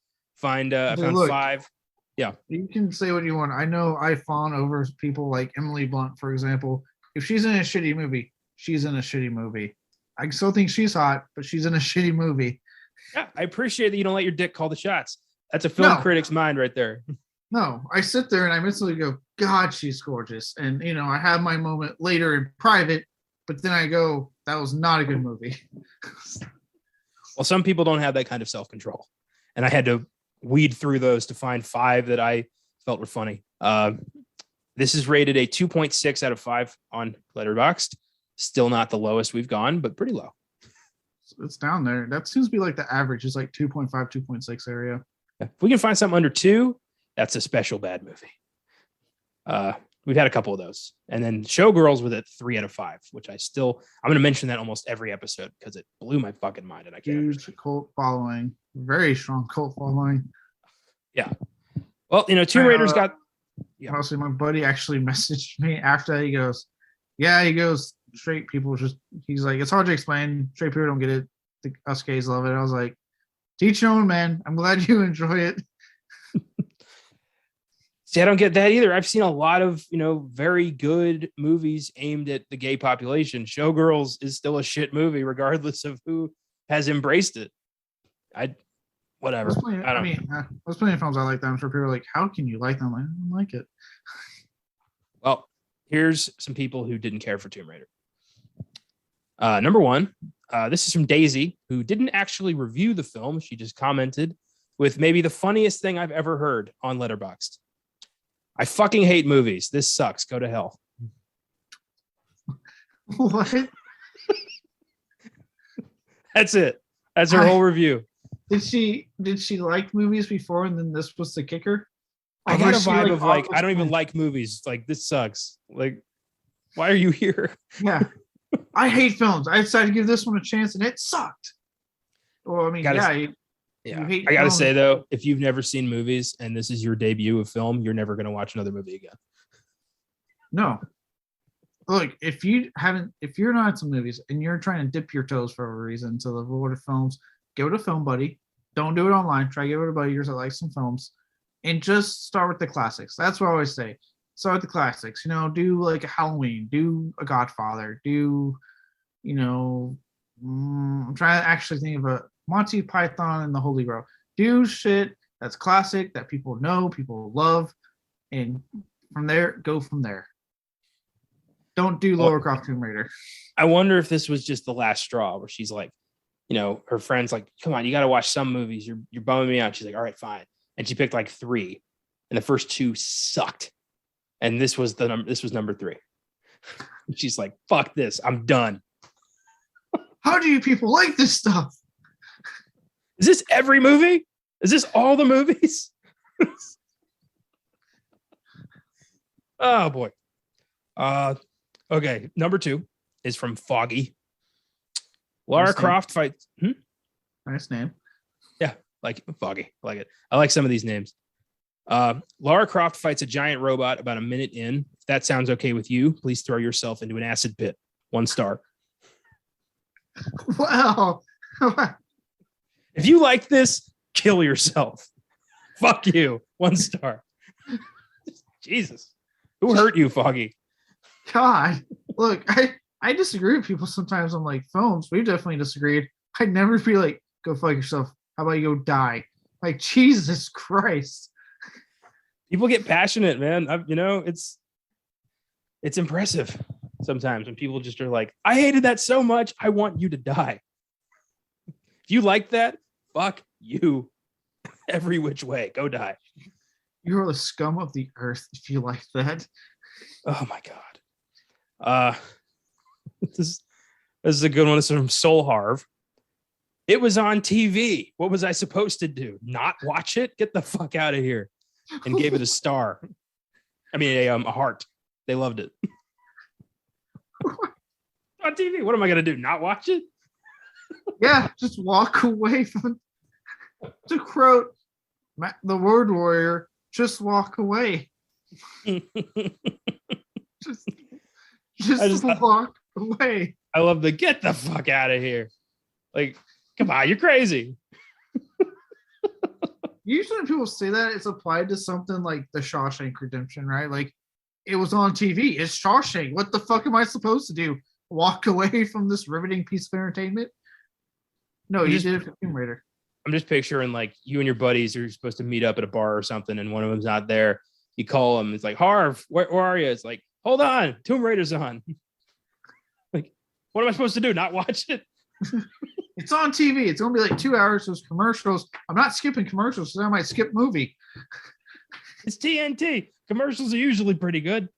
I found 5. Yeah. You can say what you want. I know I fawn over people like Emily Blunt, for example. If she's in a shitty movie, she's in a shitty movie. I still think she's hot, but she's in a shitty movie. Yeah, I appreciate that you don't let your dick call the shots. That's a film critic's mind right there. No, I sit there and I mentally go, God, she's gorgeous. And, I have my moment later in private, but then I go, that was not a good movie. Well, some people don't have that kind of self-control. And I had to weed through those to find 5 that I felt were funny. This is rated a 2.6 out of 5 on Letterboxd. Still not the lowest we've gone, but pretty low. It's down there. That seems to be like the average. It's like 2.5, 2.6 area. If we can find something under 2, that's a special bad movie. We've had a couple of those. And then Showgirls with it 3 out of 5, which I'm going to mention that almost every episode because it blew my fucking mind. And I can't. Huge cult following. Very strong cult following. Yeah. Well, Tomb Raider's got. Yeah. Honestly, my buddy actually messaged me after that. He goes, straight people he's like, it's hard to explain. Straight people don't get it. Us gays love it. I was like, teach your own, man. I'm glad you enjoy it. See, I don't get that either. I've seen a lot of, very good movies aimed at the gay population. Showgirls is still a shit movie, regardless of who has embraced it. Whatever. There's plenty of films I like that. I'm sure people are like, how can you like them? I don't like it. Well, here's some people who didn't care for Tomb Raider. Number 1, this is from Daisy, who didn't actually review the film. She just commented with maybe the funniest thing I've ever heard on Letterboxd. I fucking hate movies. This sucks. Go to hell. What? That's it. That's her whole review. Did she like movies before and then this was the kicker? I got a vibe of like, I don't even like movies. Like, this sucks. Like, why are you here? Yeah. I hate films. I decided to give this one a chance and it sucked. Well, I mean, I gotta say though, if you've never seen movies and this is your debut of film, you're never gonna watch another movie again. No. Look, if you're not into movies and you're trying to dip your toes for a reason to the world of films, give it a film buddy. Don't do it online. Try to give it a buddy of yours that likes some films, and just start with the classics. That's what I always say. Start with the classics. Do like a Halloween, do a Godfather, do, I'm trying to actually think of a Monty Python and the Holy Grail. Do shit that's classic that people know, people love, and from there, go from there. Don't do Lara Croft Tomb Raider. I wonder if this was just the last straw where she's like, her friend's like, come on, you got to watch some movies. You're bumming me out. She's like, all right, fine. And she picked like 3, and the first 2 sucked. And this was number 3. She's like, fuck this. I'm done. How do you people like this stuff? Is this every movie? Is this all the movies? Oh boy. Okay. Number 2 is from Foggy. Lara Croft fights. Nice name. Yeah. Like Foggy. I like it. I like some of these names. Lara Croft fights a giant robot about a minute in. If that sounds okay with you, please throw yourself into an acid pit. 1 star. Wow. If you like this, kill yourself. Fuck you. 1 star. Jesus. Who hurt you, Foggy? God. Look, I disagree with people sometimes on like films. We've definitely disagreed. I'd never be like, go fuck yourself. How about you go die? Like, Jesus Christ. People get passionate, man. It's impressive sometimes when people just are like, I hated that so much. I want you to die. If you like that, fuck you. Every which way. Go die. You are the scum of the earth if you like that. Oh my God. This is a good one. This is from Soul Harv. It was on TV. What was I supposed to do? Not watch it? Get the fuck out of here. And gave it a star. I mean, a heart. They loved it. On TV. What am I going to do? Not watch it? Yeah, just walk away from. To quote the Word Warrior, just walk away. just walk away. I love the get the fuck out of here. Like, come on, you're crazy. Usually when people say that, it's applied to something like the Shawshank Redemption, right? Like, it was on TV. It's Shawshank. What the fuck am I supposed to do? Walk away from this riveting piece of entertainment? No, you did it for Tomb Raider. I'm just picturing like you and your buddies are supposed to meet up at a bar or something, and one of them's not there. You call them. It's like, Harv, where are you? It's like, hold on, Tomb Raider's on. Like, what am I supposed to do? Not watch it? It's on TV. It's going to be like 2 hours. Those commercials. I'm not skipping commercials, so I might skip movie. It's TNT. Commercials are usually pretty good.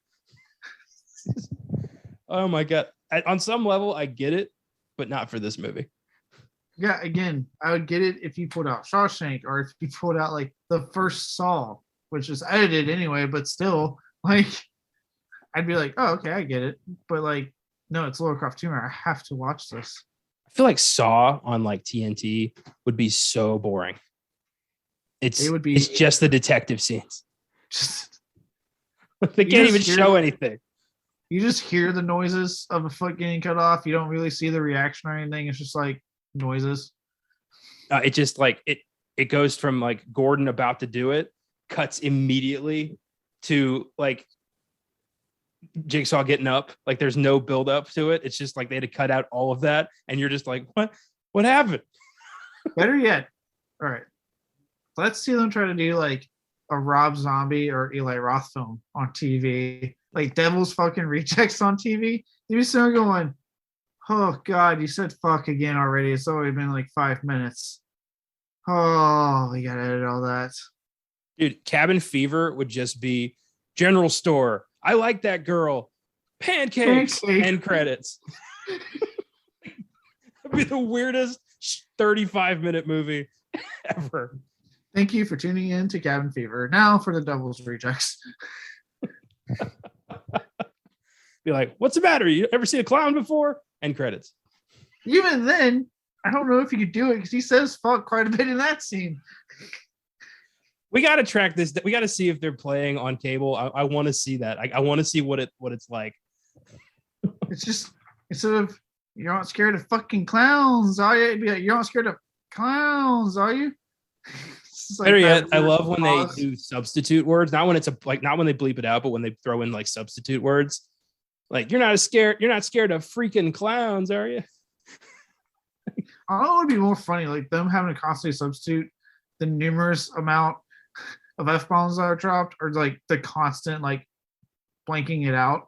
Oh my God. On some level, I get it, but not for this movie. Yeah, again, I would get it if you put out Shawshank or if you put out like the first Saw, which is edited anyway, but still, like, I'd be like, oh, okay, I get it. But like, no, it's Lara Croft Tumor. I have to watch this. I feel like Saw on like TNT would be so boring. It's just the detective scenes. They can't even show anything. You just hear the noises of a foot getting cut off. You don't really see the reaction or anything. It's just like noises. It just like it goes from like Gordon about to do it, cuts immediately to like Jigsaw getting up. Like there's no build up to it. It's just like they had to cut out all of that, and you're just like, what happened? Better yet, all right, let's see them try to do like a Rob Zombie or Eli Roth film on TV, like Devil's fucking Rejects on TV. You'd be still going, oh God, you said fuck again already. It's already been like 5 minutes. Oh, we gotta edit all that. Dude, Cabin Fever would just be general store. I like that girl. Pancakes. End credits. It'd be the weirdest 35-minute movie ever. Thank you for tuning in to Cabin Fever. Now for the Devil's Rejects. Be like, what's the matter? You ever seen a clown before? End credits. Even then, I don't know if you could do it because he says fuck quite a bit in that scene. We got to track this. We got to see if they're playing on cable. I want to see that. I want to see what it's like. It's just instead of you're not scared of fucking clowns, are you? It'd be like, you're not scared of clowns, are you? Like better yet, I love when they do substitute words. Not when it's not when they bleep it out, but when they throw in like substitute words. Like you're not scared of freaking clowns, are you? I know it would be more funny, like them having to constantly substitute the numerous amount of F-bombs that are dropped, or like the constant like blanking it out.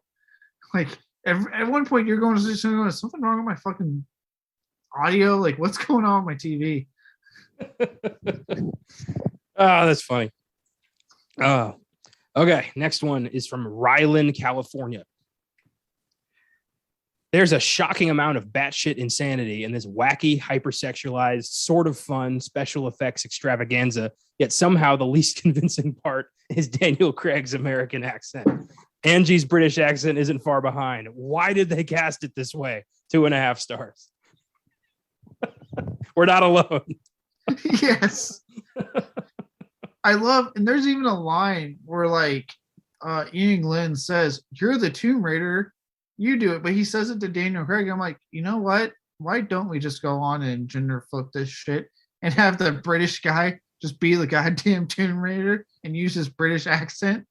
Like at one point you're going to say is something wrong with my fucking audio? Like what's going on with my TV? Oh, that's funny. Oh, okay. Next one is from Ryland, California. There's a shocking amount of batshit insanity in this wacky, hypersexualized, sort of fun special effects extravaganza, yet somehow the least convincing part is Daniel Craig's American accent. Angie's British accent isn't far behind. Why did they cast it this way? 2.5 stars. We're not alone. Yes. I love, and there's even a line where like Ian Glenn says, "You're the Tomb Raider, you do it," but he says it to Daniel Craig. I'm like, you know what? Why don't we just go on and gender flip this shit and have the British guy just be the goddamn Tomb Raider and use his British accent?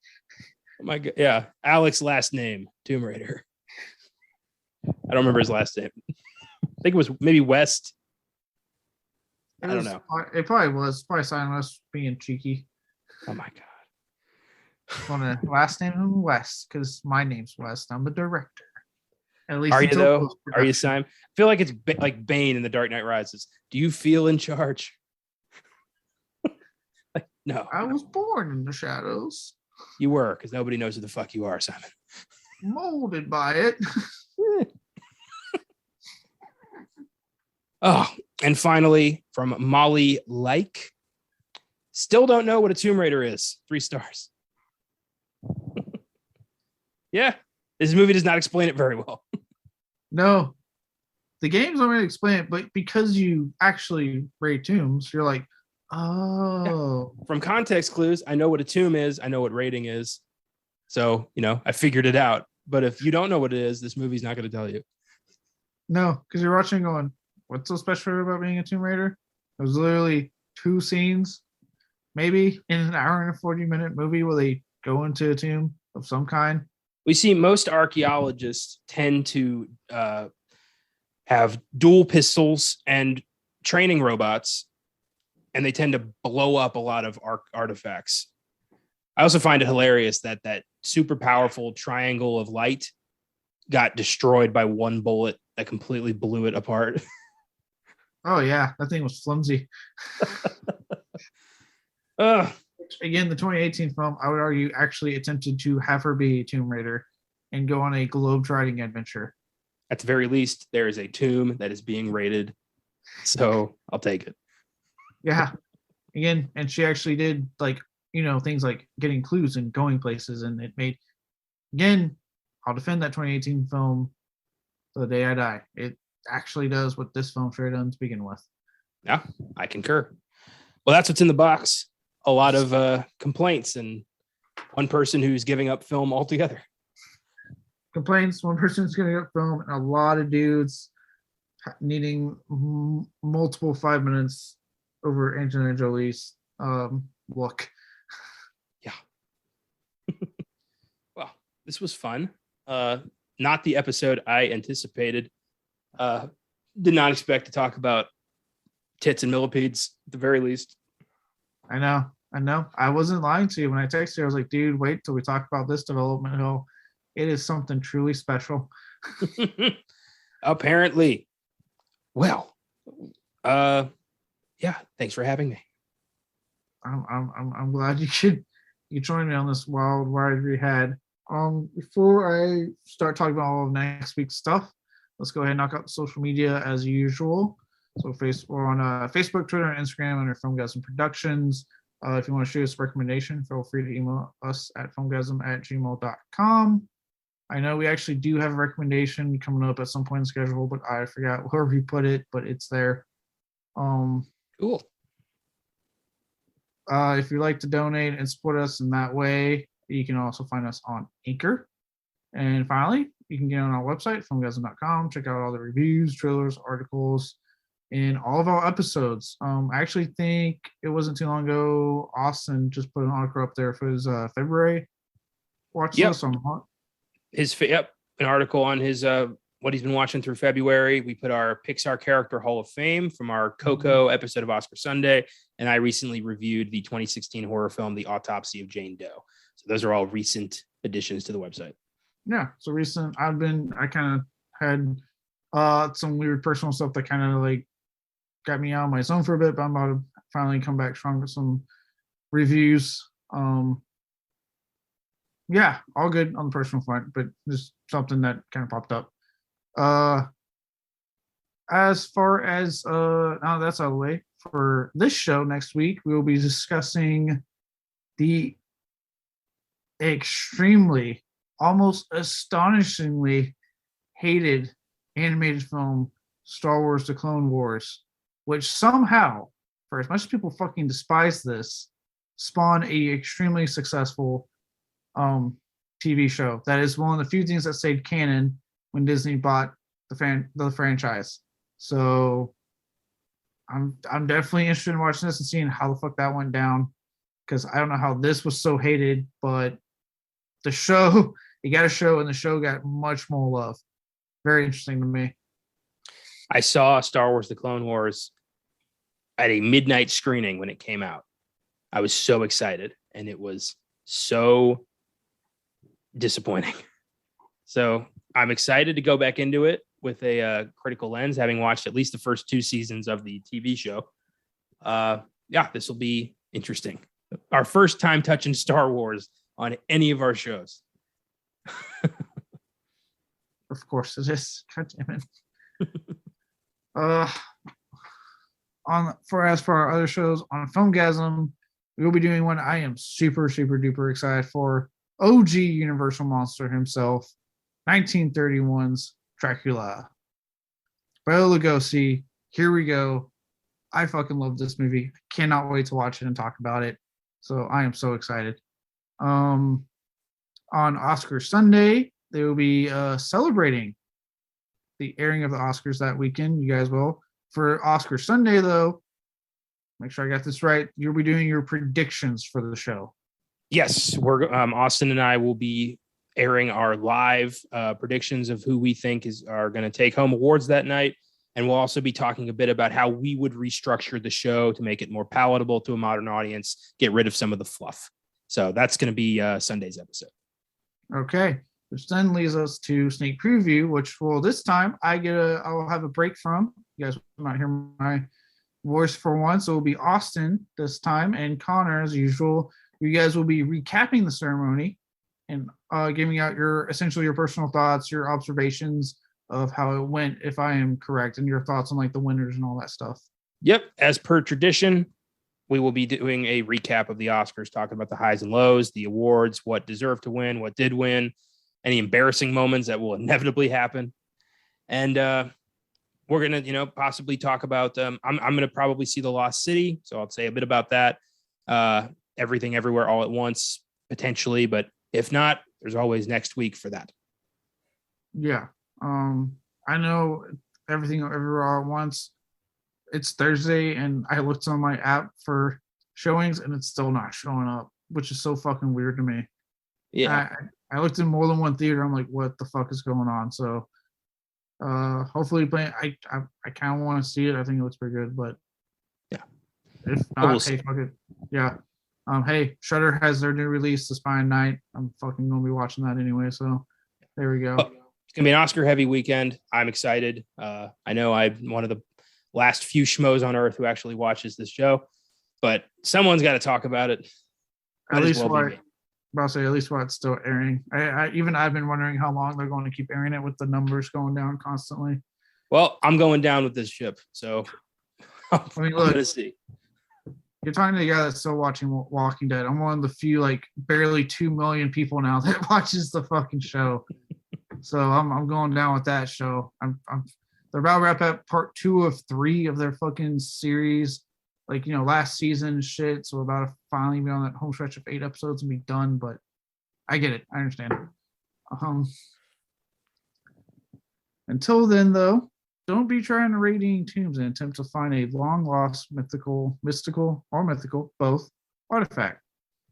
Oh my God. Yeah. Alex's last name, Tomb Raider. I don't remember his last name. I think it was maybe West. I don't know. It probably was. Probably Simon was being cheeky. Oh my God. On a last name him West, because my name's West. I'm the director. At least Are you until though? Are post-production. you, Simon? I feel like it's like Bane in The Dark Knight Rises. Do you feel in charge? Like, no. I was born in the shadows, You were, because nobody knows who the fuck you are, Simon. molded by it. Oh, and finally, from Molly Like, still don't know what a Tomb Raider is. 3 stars. Yeah, this movie does not explain it very well. No, the games don't really explain it, but because you actually raid tombs, you're like, oh. From context clues, I know what a tomb is. I know what raiding is. So, I figured it out. But if you don't know what it is, this movie's not going to tell you. No, because you're watching going, what's so special about being a Tomb Raider? It was literally 2 scenes, maybe in an hour and a 40-minute movie where they go into a tomb of some kind. We see most archaeologists tend to have dual pistols and training robots, and they tend to blow up a lot of artifacts. I also find it hilarious that super powerful triangle of light got destroyed by one bullet that completely blew it apart. Oh, yeah, that thing was flimsy. Again, the 2018 film, I would argue, actually attempted to have her be a Tomb Raider and go on a globe-trotting adventure. At the very least, there is a tomb that is being raided. So I'll take it. Yeah. Again, and she actually did things like getting clues and going places, and it made, again, I'll defend that 2018 film to the day I die. It actually does what this film should have done to begin with. Yeah, I concur. Well, that's what's in the box. A lot of complaints and one person who's giving up film altogether. Complaints, one person's giving up film, and a lot of dudes needing multiple 5 minutes over Angelina Jolie's look. Yeah. Well, this was fun. Not the episode I anticipated. Did not expect to talk about tits and millipedes at the very least. I know. I wasn't lying to you when I texted you. I was like, dude, wait till we talk about this development hill. It is something truly special. Apparently. Well, yeah, thanks for having me. I'm glad you joined me on this wild ride we had. Before I start talking about all of next week's stuff, let's go ahead and knock out the social media as usual. So we're on Facebook, Twitter, and Instagram under Filmgazm Productions. If you want to shoot us a recommendation, feel free to email us at filmgazm@gmail.com. I know we actually do have a recommendation coming up at some point in the schedule, but I forgot wherever you put it, but it's there. Cool. If you'd like to donate and support us in that way, you can also find us on Anchor. And finally, you can get on our website, filmgazm.com, check out all the reviews, trailers, articles, and all of our episodes. I actually think it wasn't too long ago, Austin just put an article up there for his February watch list on an article on his what he's been watching through February. We put our Pixar Character Hall of Fame from our Coco episode of Oscar Sunday, and I recently reviewed the 2016 horror film The Autopsy of Jane Doe. So those are all recent additions to the website. Yeah, so recent. I kind of had some weird personal stuff that kind of like got me out of my zone for a bit, but I'm about to finally come back strong with some reviews. Yeah, all good on the personal front, but just something that kind of popped up. As far as now that's out of the way, for this show next week, we will be discussing the extremely, almost astonishingly hated animated film Star Wars: The Clone Wars, which somehow, for as much as people fucking despise this, spawned a extremely successful TV show. That is one of the few things that stayed canon when Disney bought the franchise. So I'm definitely interested in watching this and seeing how the fuck that went down, because I don't know how this was so hated, but the show, it got a show, and the show got much more love. Very interesting to me. I saw Star Wars: The Clone Wars at a midnight screening when it came out. I was so excited, and it was so disappointing. So I'm excited to go back into it with a critical lens, having watched at least the first 2 seasons of the TV show. Yeah, this will be interesting. Our first time touching Star Wars on any of our shows. Of course it is. God damn it. As for our other shows on Filmgazm, we will be doing one I am super, super duper excited for. OG Universal Monster himself, 1931's Dracula. Bela Lugosi, here we go. I fucking love this movie. Cannot wait to watch it and talk about it. So I am so excited. On Oscar Sunday, they will be celebrating the airing of the Oscars that weekend. You guys will. For Oscar Sunday, though, make sure I got this right. You'll be doing your predictions for the show. Yes, we're Austin and I will be airing our live predictions of who we think are going to take home awards that night. And we'll also be talking a bit about how we would restructure the show to make it more palatable to a modern audience, get rid of some of the fluff. So that's going to be Sunday's episode. Okay, which then leads us to sneak preview, which will this time I'll have a break from. You guys will not hear my voice for once. So it will be Austin this time, and Connor as usual. You guys will be recapping the ceremony and giving out your personal thoughts, your observations of how it went, if I am correct, and your thoughts on like the winners and all that stuff. Yep. As per tradition, we will be doing a recap of the Oscars, talking about the highs and lows, the awards, what deserved to win, what did win, any embarrassing moments that will inevitably happen. And we're going to, possibly talk about, I'm going to probably see The Lost City. So I'll say a bit about that. Everything Everywhere All at Once, potentially, but if not, there's always next week for that. Yeah. I know Everything Everywhere All at Once. It's Thursday, and I looked on my app for showings, and it's still not showing up, which is so fucking weird to me. Yeah. I looked in more than one theater. I'm like, what the fuck is going on? So hopefully I kind of want to see it. I think it looks pretty good, but yeah. If not, hey, fuck it. Yeah. Hey, Shudder has their new release, The Spine Night. I'm fucking gonna be watching that anyway. So there we go. It's gonna be an Oscar heavy weekend. I'm excited. I know I'm one of the last few schmoes on earth who actually watches this show, but someone's got to talk about it. At least while it's still airing. I've been wondering how long they're going to keep airing it with the numbers going down constantly. Well, I'm going down with this ship, so I mean, look, let's see. You're talking to the guy that's still watching Walking Dead. I'm one of the few, like, barely 2 million people now that watches the fucking show. So I'm going down with that show. They're about to wrap up part 2 of 3 of their fucking series, like, last season shit. So about to finally be on that home stretch of 8 episodes and be done. But I get it. I understand. Until then, though, don't be trying to raid any tombs in an attempt to find a long-lost mystical, both, artifact.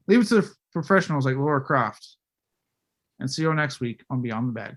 Leave it to the professionals like Lara Croft. And see you next week on Beyond the Bag.